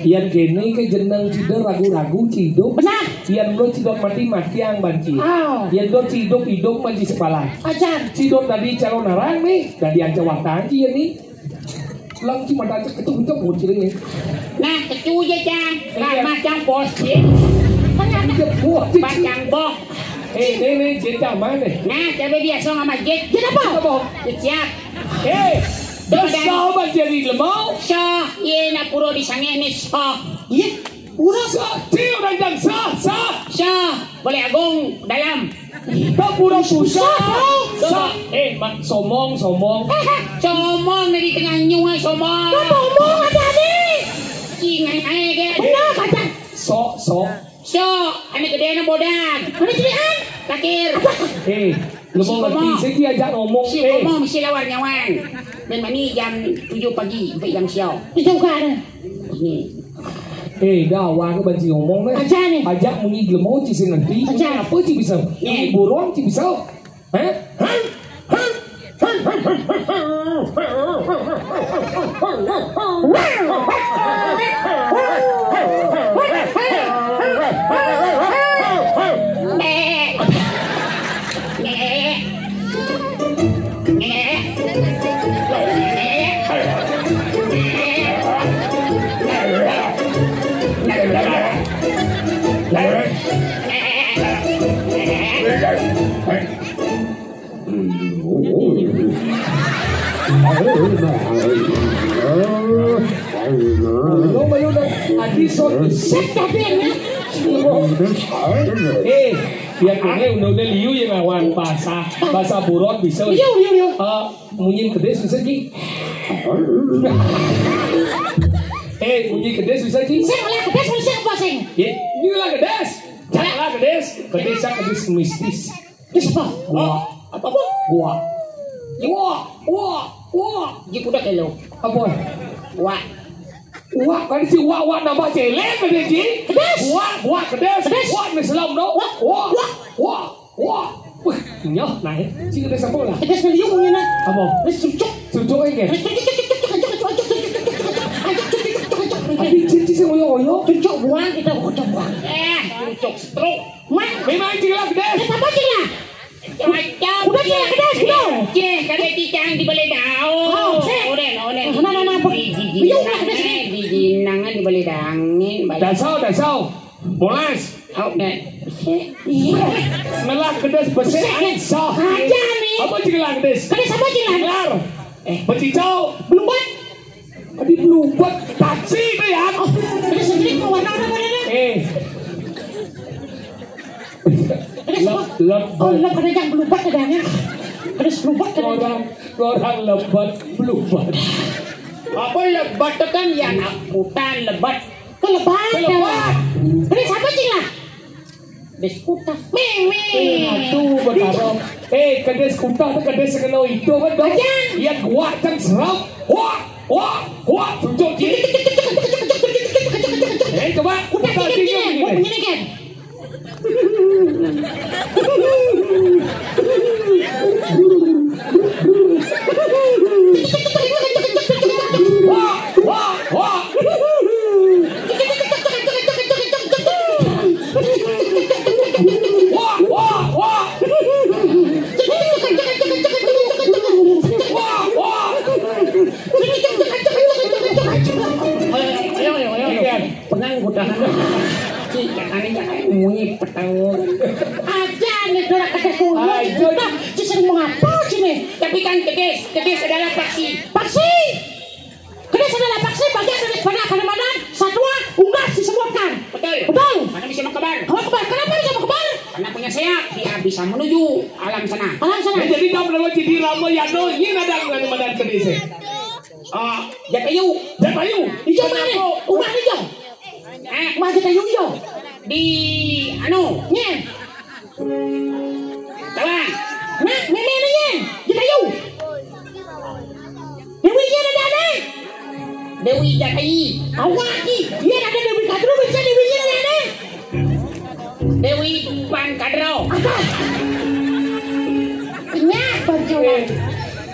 Yang gini ke jeneng cidor ragu-ragu ciduk. Benar. Yang lo cidok mati yang banci. Yang lo cidok hidup manci sepalan. Ajar. Cidok tadi calon narang nih, dan diancawatan aja nih. Lang cuma aja ketuk-ketuk muncul ini. Nah, kecu aja cang. Nah, macam bos ya. Macam bos. Ini jeda mana? Nah, coba biasa sama jet. Jet apa? Jet siap. Dosa jadi lemau. Sah, iya nak puro di sange ni sah. Iya, puro. Sah, dia orang yang sah. Boleh agung dalam. Tak puro susah. Sah. Mak somong. Somong dari tengah nyungai somong. Somong ada ni. Ingat ke? Benar kata. So. Anak gede na bodan. Ano silihan? Takir. Lu mau ngerti saya diajak ngomong. Si ngomong mesti lawan nyawan. Dan mani jam 7 pagi sampai jam siang. Itu kan. Ini. Dah awak ke banci ngomong nih. Aja nih. Ajak munyi gelemo ci sing ngerti. Aja. Apa ci bisa? Munyi burung ci bisa. Hah? Lo malu dah. Adi sot set tapi ni. Biar kene udah liu yang awan bahasa buruk bisa. Liu. Munyin kedes bisa ki. Munyi kedes bisa ki. Saya malah kedes bisa apa sih? Ini lah kedes. Janganlah kedes. Kedes mistis. Kes apa? Apa? Gua. Ji kuda kelo. Apa? Wah. Wah, kan si wah nambah celeng kedes ji. Wah kedes. Wah Islam do. Wah. Wih, nyoh naik. Si kedes apa lah? Kedes liu ni nak. Apa? Sucuk. Sucuk ini. Tapi cici sih ngoyo. Cucuk buang kita cucuk buang. Cucuk stroke. Mak. Memang cila kedes. Apa cila? Macam. Udah cila kedes sudah. Kada cicang di balai daun. Oren. Mana apa? Liu lah kedes ni. Di nangan di balai dangin. Dah sau. Bolas. Out net. Iya. Melah kedes besar. Sah. Aja ni. Apa cila kedes? Kedes apa cila? Kelar. Becicau. Belum buat. Tadi belum buat taksi tu ya. Kedes sendiri mau warna apa ni? Lebat ada yang belubat adanya. Kedes belubat Orang lebat belubat. Apa lebat tu kan yang akutan lebat. Kelebat. Kedes apa cila? Diskutas. Aduh berdarah. Kedes kuta tu kedes kena itu betul. Yang kuat cang serap. Wah, tunjuk je. Coba kuta tinggi begini. Kan? Wah. Pengang kudahan. Jangan munyi petang. Aja nih dola kata kulo. Ci sering mengapa sini? Tapi kan kedes adalah paksi. Kedes adalah paksi bagian dari mana satwa unggas disebutkan. Betul. Mana bisa mengkabar? Kenapa bisa mengkabar? Karena punya sayap, dia bisa menuju alam sana. Jadi kamu nak jadi lama ya no, ini ada dengan mana kedes. Jatayu. Hijau mana? Unggas hijau. Unggas hijau. Di anu. Nye. Talang. Nah, meme ni Jatayu. Dewi dia ada. Dewi Jatayi. Awak ni, dia ada Dewi Kadru bisa Dewi dia ada. Dewi Pan Kadro. Kenapa cuman?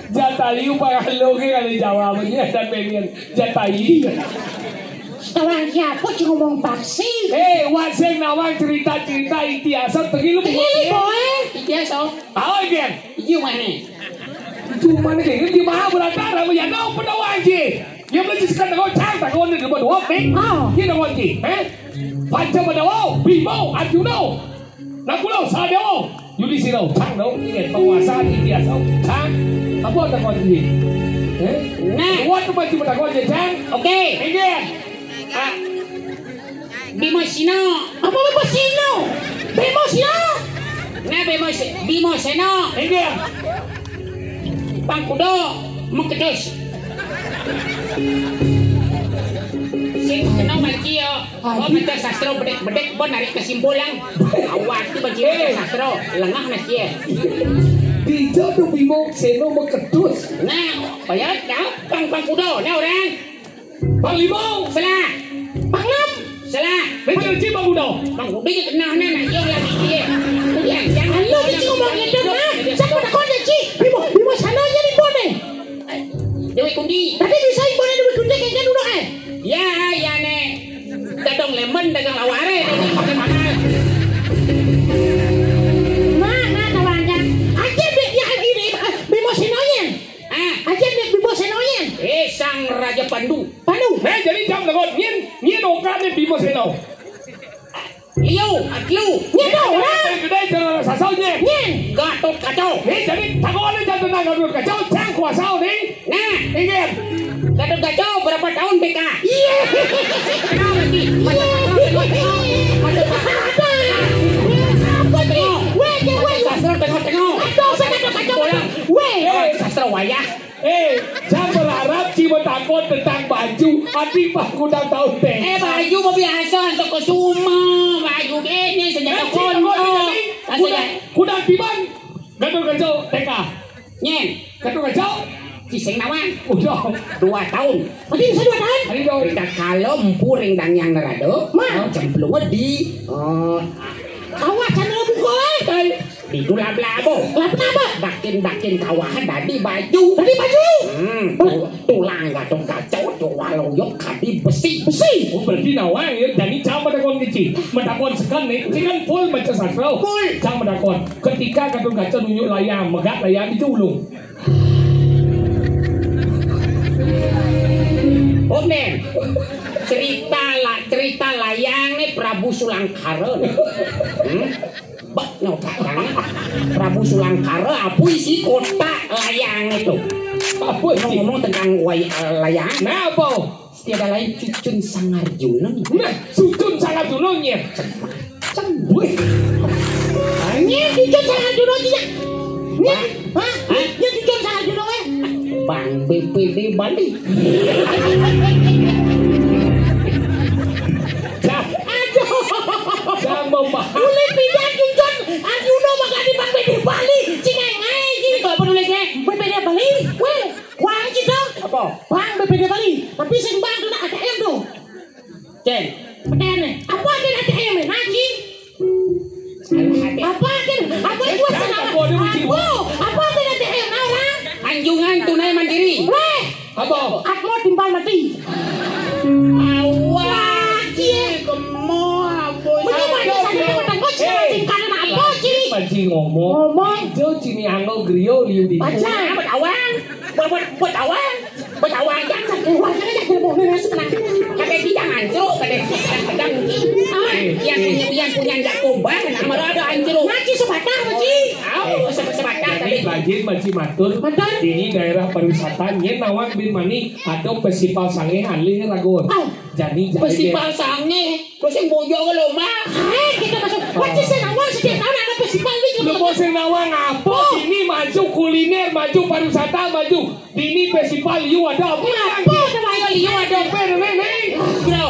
Jatayu pangalo ke kali jawabannya dan pengen Jatayi. Setelah siapa cuma ngomong paksi? Waseng nawang cerita-cerita itiasa pergi lu Ini boy. Biasa. Tahu kan? Iyo mana? Cuma ni kan di mana berantara yang kau pernah wajib. Yang beli sekarang kau cakap kau ni dapat dua pek. Ini dah wajib. Panca pada wow, Bimo, Arjuna, Nakula, Sadeo, Yudhishthira, Chang đâu, ini penguasa itiasa. Chang, apa ada wajib? Nah, What wajib ada wajib Chang? oke. Ini. Bimo Sino. Apa Bimo Sino? Nah, Bimo Sino. Ini. Pangkudo Mengkedes. Senang bancio. Oh baca sastra bedek bon narik kesimpulan. Awas tu bancio sastra lengah nak dia. Dijo tu Bimo Seno mekedus. Nah, payah dah pang kudo, nah orang. Bang Limong Salah. Panglap. Salah. Betul cik Bang Kudo. Bang kudo je kenal nak yo lagi dia. Jangan Lu ni cik ngomong gitu nah. Siapa nak kau ni cik? Bimo sana je ni bone. Dewi kundi. Tadi bisa bone Dewi kundi kayaknya dulu Ya, ya ne. Dagang lemon, dagang laware, dagang mana? Mana kawannya? Aja ya ini Bimo Senoyen. Aja dia Bimo Senoyen. Sang Raja Pandu. Jadi jam lagot nyen okan ni Bimo Seno. Liu, atlu. Nyen orang. Kedai jangan sasau nyen. Gatot kacau. Jadi takut ni jangan tenang gatot kacau cang kuasau ni. Nah, Ingat. Gatot kacau berapa tahun PK? Iya. Kenapa lagi? Macam apa tengok? Sastra tengok. Sastra wayah. Jangan berharap cuma takut tentang baju. Adik Pak Kuda tahu teh. Baju biasa untuk kusuma. Baju ini senjata konto. Kuda tiban. Gatot kacau TK. Nyen, Gatot kacau. Ciseng nawan. Udah 2 tahun. Berarti bisa 2 tahun. Hari dong. Kita kalau empuring dan yang nerado, cemplung di Kawat sana bukoy. di dulab-labo. Kenapa? Dakin kawahan tadi baju. Tulang gatot kacau tu walau yok kadi besi. Oh berarti nawang ya. Jadi jangan mendakon kecil. Mendakon sekan nih. Sekan full macam sastra. Jangan mendakon. Ketika Gatot Kaca nunjuk layang, megat layang diculung. Oh nen, cerita layang nih Prabu Sulangkara. Bak nyokakang Prabu Sulangkara apa isi kota layang itu? Apa sih? Ngomong tentang layang. Nah apa? Tiada lain Cucun Sangarjuna. Nah, Cucun Sangarjuna nya. Wih. Ini Cucun Sangarjuna dia. Nih, dia Cucun Sangarjuna weh. Bang BPD Bali. Jangan membahas. Boleh pindah Cucun Arjuna maka di Bang BPD Bali. Cingengai gini. Apa nulisnya? BPD Bali. Weh, wang kita. Apa? Bang BPD Bali. Tapi sing bang tu nak ATM tu. Cen. Peten ni. Apa ada ATM ni? Naki. Apa ada? Apa itu apa ada ATM orang? Anjungan tunai mandiri. Weh, Apa? aku timbal mati. Awak dia kemoh boy. Panci ngomong. Jo cini anglo griyo liu di. Buat awang. Buat awang jangan. Kadang jangan jeruk, kadang yang punya jakoban nama ada anjro. Ngaji sebatang Maci. Sebatang Jadi lanjut Maci Matur. Ini daerah pariwisata nyen nawang bin mani atau festival sange halih ragon. Jadi festival sange terus yang bojo ke lomba. Kita masuk. Maci senawang setiap tahun ada festival ni. Lepas senawang apa? Ini maju kuliner, maju pariwisata, maju. Ini festival you ada apa? Liu ada bro,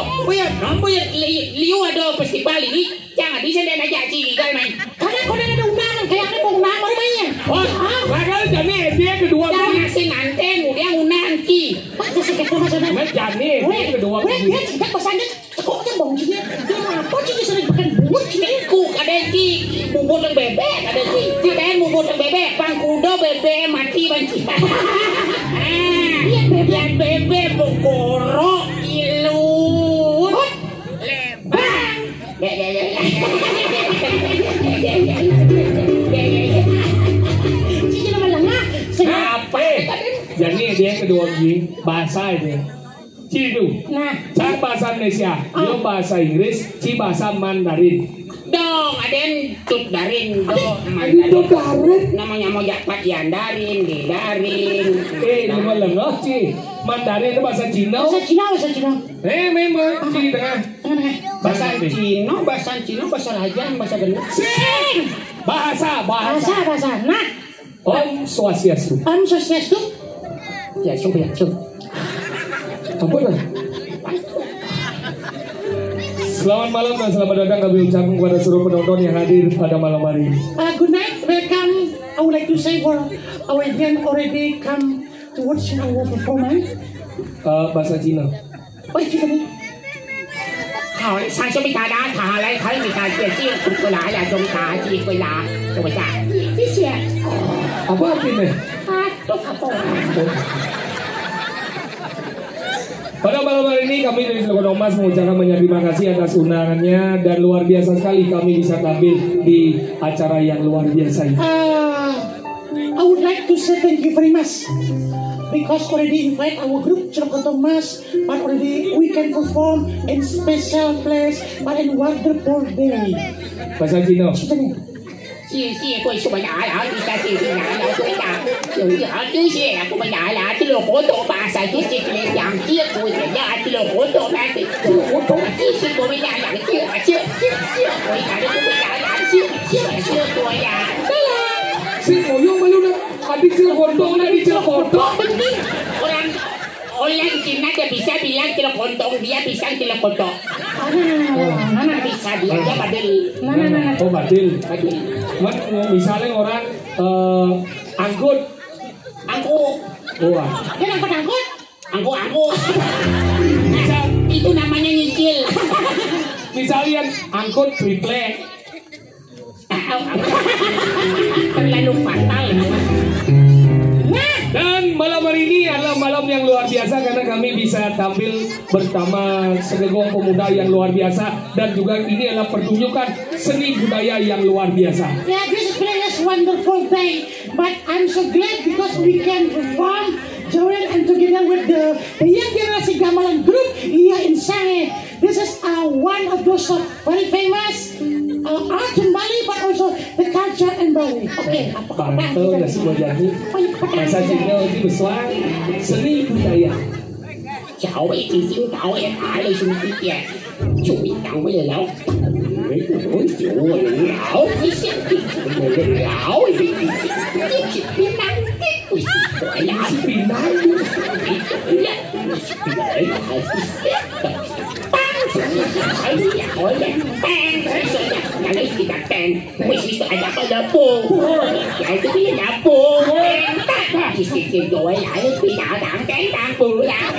Liu ada festival ini jangan di sana aja cili kan main. Karena kau ada undangan, kayak ada undangan baru mainnya. Lagal jadi dia kedua kali. Jangan si nanti kemudian undangi. Pasti sih kita maksudnya. Jadi dia kedua kali. Dia tidak pesannya kok kan bang sini. Dia apa sih sering makan bubur sini? Kuk ada ki bubur dan bebek ada ki. Tidak bubur dan bebek, pangkudo bebek mati banci. Bebek bokoro ilu lebang. Cici nama lengah. Apa? Jadi dia kedua kali bahasa ini. Cidu. Nah, Cak bahasa Indonesia, yo bahasa Inggris, ci bahasa Mandarin. Dong, ada yang tut darin dong. Mandarin. Namanya mau japat yandarin, didarin. Cuma lengah ci. Mandarin itu bahasa Cina. bahasa Cina. Memang ci tengah. Bahasa Cina, bahasa Lajang, bahasa Gendut. Sing. Bahasa. Nah, Om Swastiastu. Swastiastu. Ya, coba. Apa dah? Selamat malam dan selamat datang kami ucapkan kepada seluruh penonton yang hadir pada malam hari ini. Good night, welcome. I would like to say for our event already come to watch our performance. Bahasa Cina. Oh, itu tadi. 好，上次被大家查来看一下，这些过来了，中大机会啦，怎么样？谢谢。 Apa artinya? Pada malam hari ini kami dari Cilegon Omas mengucapkan banyak terima kasih atas undangannya dan luar biasa sekali kami bisa tampil di acara yang luar biasa ini. I would like to say thank you very much because already invite our group Cilegon Omas, but already we can perform in special place, but in wonderful day. Bahasa Cina. 谢谢各位什么呀？然后你看这个呀，然后对呀，有些呀，我们呀啦，这个活动吧，上这些个两节过的呀，这个活动吧，这个活动这些我们呀两节，我呀这我们呀两节多呀。对呀。Si Moyo malu na adik Cilegon na di Cilegon. Orang Cina dia bisa bilang Cilegon, dia bisa Cilegon. Mana bisa dia badil. Oh badil. Misalnya orang angkut. Wah. Dia angkut angkut. Angkut. Itu namanya nyicil. Misalnya angkut triple. Terlalu fatal. Dan malam hari ini adalah malam yang luar biasa karena kami bisa tampil bersama segegong pemuda yang luar biasa dan juga ini adalah pertunjukan seni budaya yang luar biasa. Yeah, this is wonderful day, but I'm so glad because we can perform join and together with the young generation gamelan group here in Sange. This is one of those very famous art in Bali, but also the culture in Bali. Okay, Bantu dan sebuah jadi bahasa Cina itu besar seni budaya. Cháu ấy thì xin cháu ấy phải đây xin tí kìa. Chú bị cháu bây giờ lão. Ôi chú ơi lão. Cái xe kìa chú ơi lão. Cái chị biến năng. Ôi chị gọi lão. Chị biến năng. Chị gọi lão. Chị gọi lão. Hỏi đi hỏi đi. Bang. Nhà lấy gì đặt bang. Ôi chị gọi đã bao giờ bù. Chạy tôi biết đã bù. Chị chị chị gọi lại. Bị đã đảng cán đang bù đã.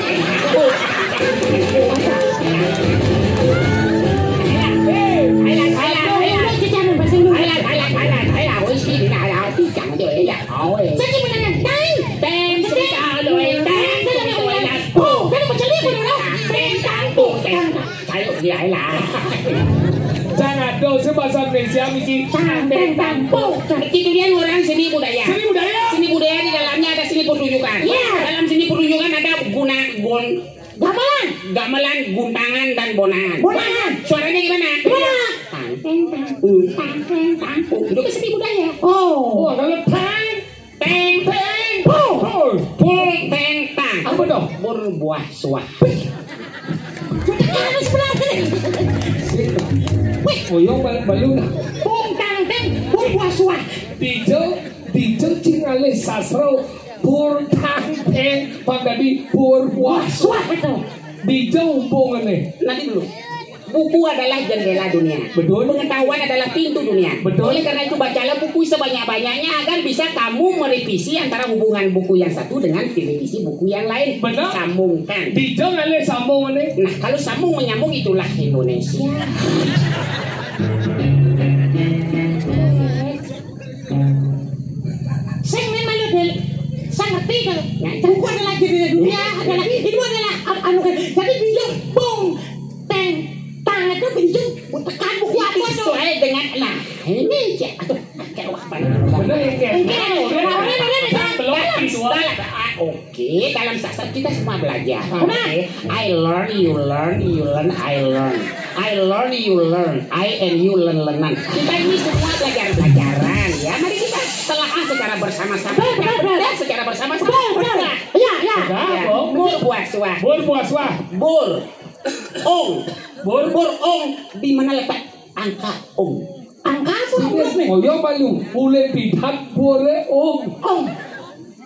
Jangan dosa bahasa Indonesia bikin Itu dia orang seni budaya. Seni budaya di dalamnya ada seni pertunjukan. Dalam seni pertunjukan ada gamelan, guntangan dan bonangan. Suaranya gimana? Itu kan seni budaya. Oh, kalau Teng. apa dong? Berbuah suah. Moyo balu na. Dijeng cingale sasro pur tang pagadi pur puasa. Dijeng hubungan nih. Nanti dulu. Buku adalah jendela dunia. Betul. Pengetahuan adalah pintu dunia. Betul. Oleh karena itu bacalah buku sebanyak-banyaknya agar bisa kamu merevisi antara hubungan buku yang satu dengan revisi buku yang lain. Benar. Sambungkan. Dijeng ale sambung nih. Nah, kalau sambung menyambung itulah Indonesia. saya memang model sangat tiga. Buku adalah jendela dunia, itu adalah jadi bijak bong teng tang itu bijak tekan buku apa tuh? Sesuai dengan ini ya. Benar ya. Oke, dalam sastra kita semua belajar. Oke, I learn, you learn, you learn, I learn. I learn, you learn, I and you learn. Kita ini semua pelajaran ya. Mari kita telaah secara bersama-sama. Secara bersama-sama. Ya. Berpuasa. Bor ong. Di mana letak angka ong? Angka apa? Moyo balu boleh bidak boleh om.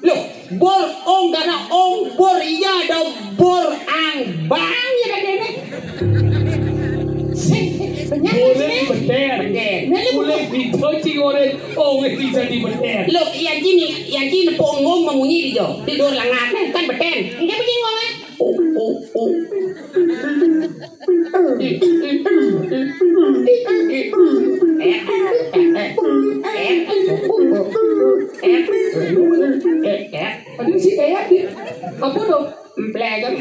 Loh, bor ong karena ong bor iya ada bor ang bang ya kan ini. Boleh beten. Boleh ditocing orang. Oh, bisa di beten. Look, yang gini pongong memunyi dia. Tidur lengat kan beten. Enggak begini ngomong. Oh. Aduh si kayak di apa dong? Emplegan.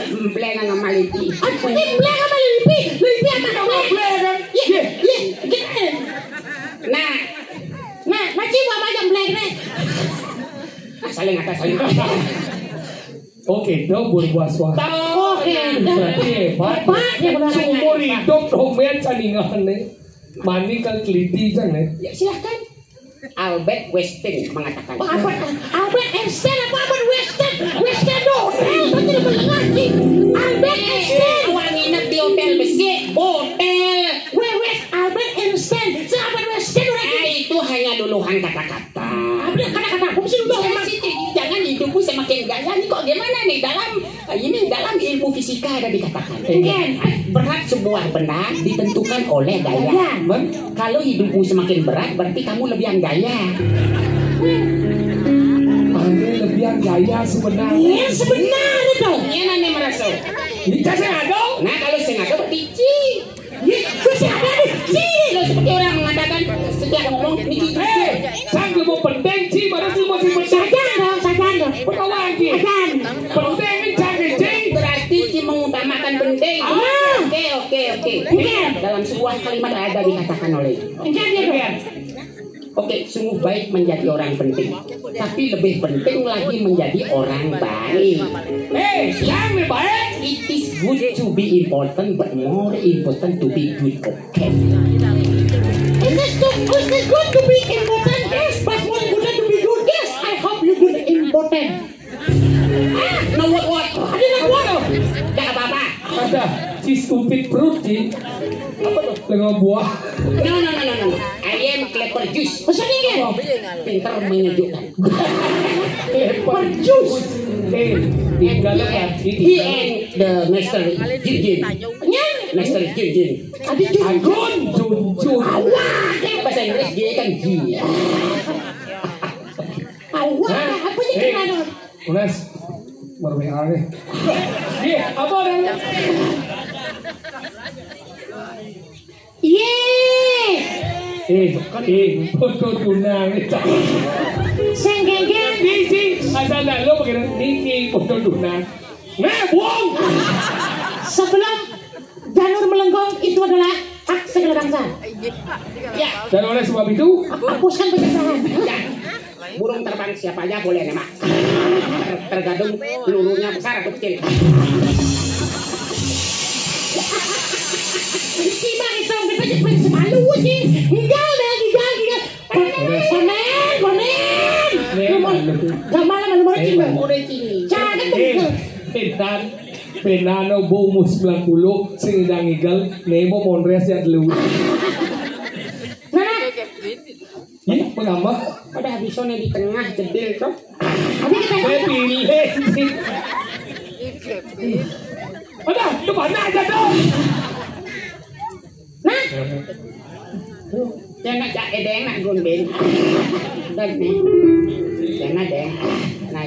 Emplegan sama Lipi. Apa ini emplegan sama Lipi? Lipi apa dong? Emplegan. Nah, macam apa yang emplegan? Saling atas saling. Oke, dong berpuasa. Oke. Berarti hebat. Seumur hidup domen caningan nih. Mani kan teliti jangan nih. Ya silahkan. Albert Westin mengatakan. Albert Einstein apa Westin? Westin hotel, berarti lebih lagi. Albert Einstein. Awak nginep di hotel besi. Hotel. Wes Albert Einstein. Siapa Westin lagi? Itu hanya luluhan kata-kata. Apa kata-kata? Apa sih lu emang? Jangan hidupmu semakin gaya nih kok gimana nih dalam ilmu fisika ada dikatakan. Berat sebuah benda ditentukan oleh gaya. Kalau hidupmu semakin berat berarti kamu lebihan gaya. Ane lebihan gaya sebenarnya. Iya sebenarnya dong. Ini nane merasa. Ini saya ada. Nah kalau sengaja berarti ci. Itu siapa nih? Lo seperti orang mengatakan setiap ngomong Niki. Sang mau penting ci, baru sih masih penting. Sajan dong. Berapa lagi? Penting ini jangan ci. Berarti ci mengutamakan penting. Oke. Dalam sebuah kalimat ada dikatakan oleh. Oke, sungguh baik menjadi orang penting. Tapi lebih penting lagi menjadi orang baik. Yang lebih baik. It is good to be important, but more important to be good. Okay. It's good to be important, yes, but more important to be good, yes. I hope you good important. No what? Ada nak buat? Tidak apa-apa. Ada si stupid fruit ci. Apa tuh? Lengan buah. No. I am clever juice. Masa ni kan? Pintar menyejukkan. Clever juice. Tinggal kan? He and the master Jin. Master Jin. Agun, Jun. Awak. Bahasa Inggris dia kan Jin. Awak, apa yang kena dong? Unas, baru BH nih. Apa orangnya? Foto tunang. Senggeng. Niki, asal dah lo pakai Niki foto tunang. Buang. Sebelum janur melenggong itu adalah hak segala bangsa. Ya. Dan oleh sebab itu, hapuskan pencegahan. Burung terbang siapa aja boleh nih mak. Tergantung pelulunya besar atau kecil. Si Bang Song dipencet semalu sih. Tinggal. Konen. Gamala malu cing. Udah cini. Jangan tuh. Penano bomus 90 sing idang igal nemo monres yang dulu. Nah. Ini pengamba? Ada habisnya di tengah jedil tuh. Saya pilih. Udah, depan aja dong. Nah. Jangan cak edeng nak gunbin. Dan nih. Jangan deng. Nah.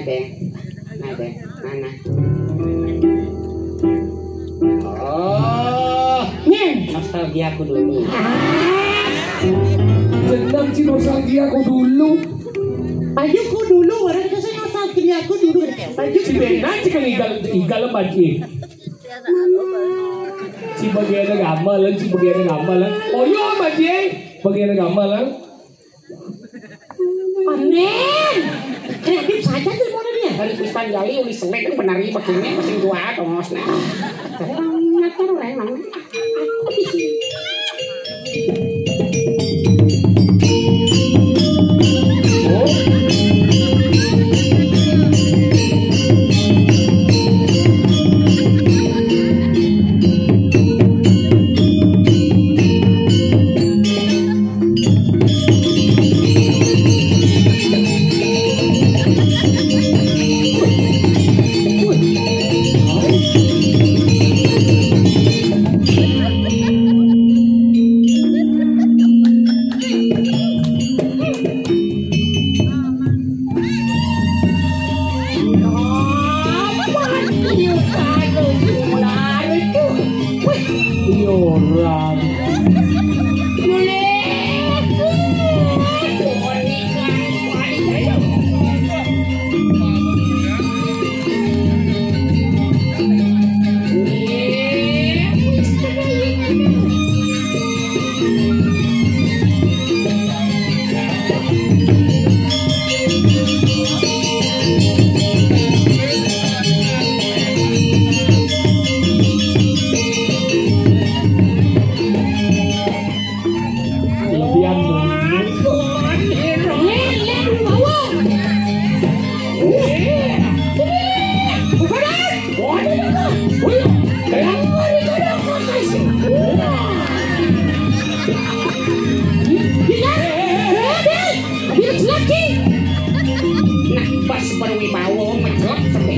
Oh, nostalgia aku dulu. Dendam si nostalgia aku dulu. Bajuku dulu, orang itu saya nostalgia aku dulu. Baju Si Benan si kan igal bagi. Si bagian gambalan, Oh iya bagi. Bagian gambalan. panen. Kreatif saja tuh mau dia. Dari Puspan Jali uli selek kan penari pakainya masing dua tongos nah. Ngatur orang mana? Aku di sini. berwibawa medhot sampe.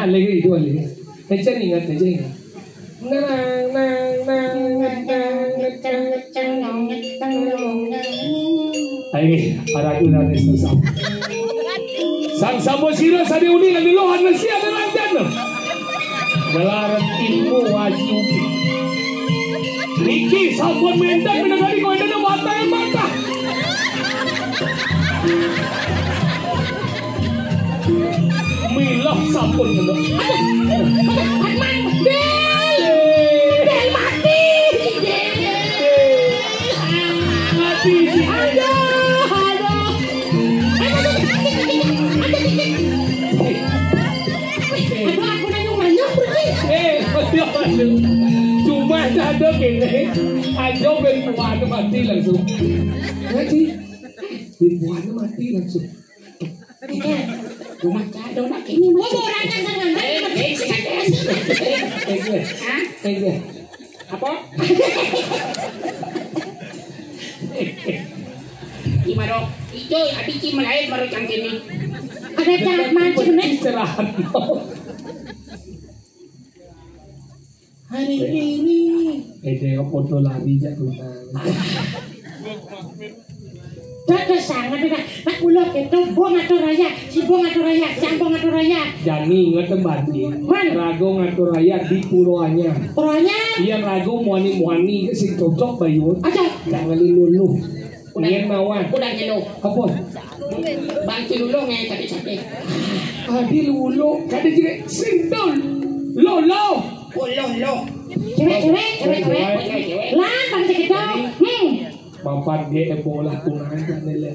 Lagi itu lagi. Aja ingat. Ayo, para kita resesam. Sang samosira sadi uni nang dilohan na siya na lanjan. Gelaran ilmu wajib. Niki sampun mendan menegari ko na mata. Milah sampun ngono. Del mati. Cuma ada gini, aja bentuan mati langsung. Ngaji, bentuan mati langsung. Rumah kado nak ini mah. Apa? Gimana? Itu abi cim lain baru cantik ini. Ada cara macam ni. Istirahat. Hari ini. Dia foto lari jatuh. Dadah sangat dah. Nak ulo itu buang atur raya, si buang atur raya, sambung atur raya. Jani ngetembati. Rago ngatur raya di puroanya. Puroanya? Iya rago muani sing cocok bayun. Aja. Jangan lulu. Nian mawan. Udah jelo. Apa? Bantu dulu ngai sakit. Adi lulu. Kade jire sintol. Lolo. Oh lo. Cewek. Lan bang kita. Mampat dia bola tunai dan lele.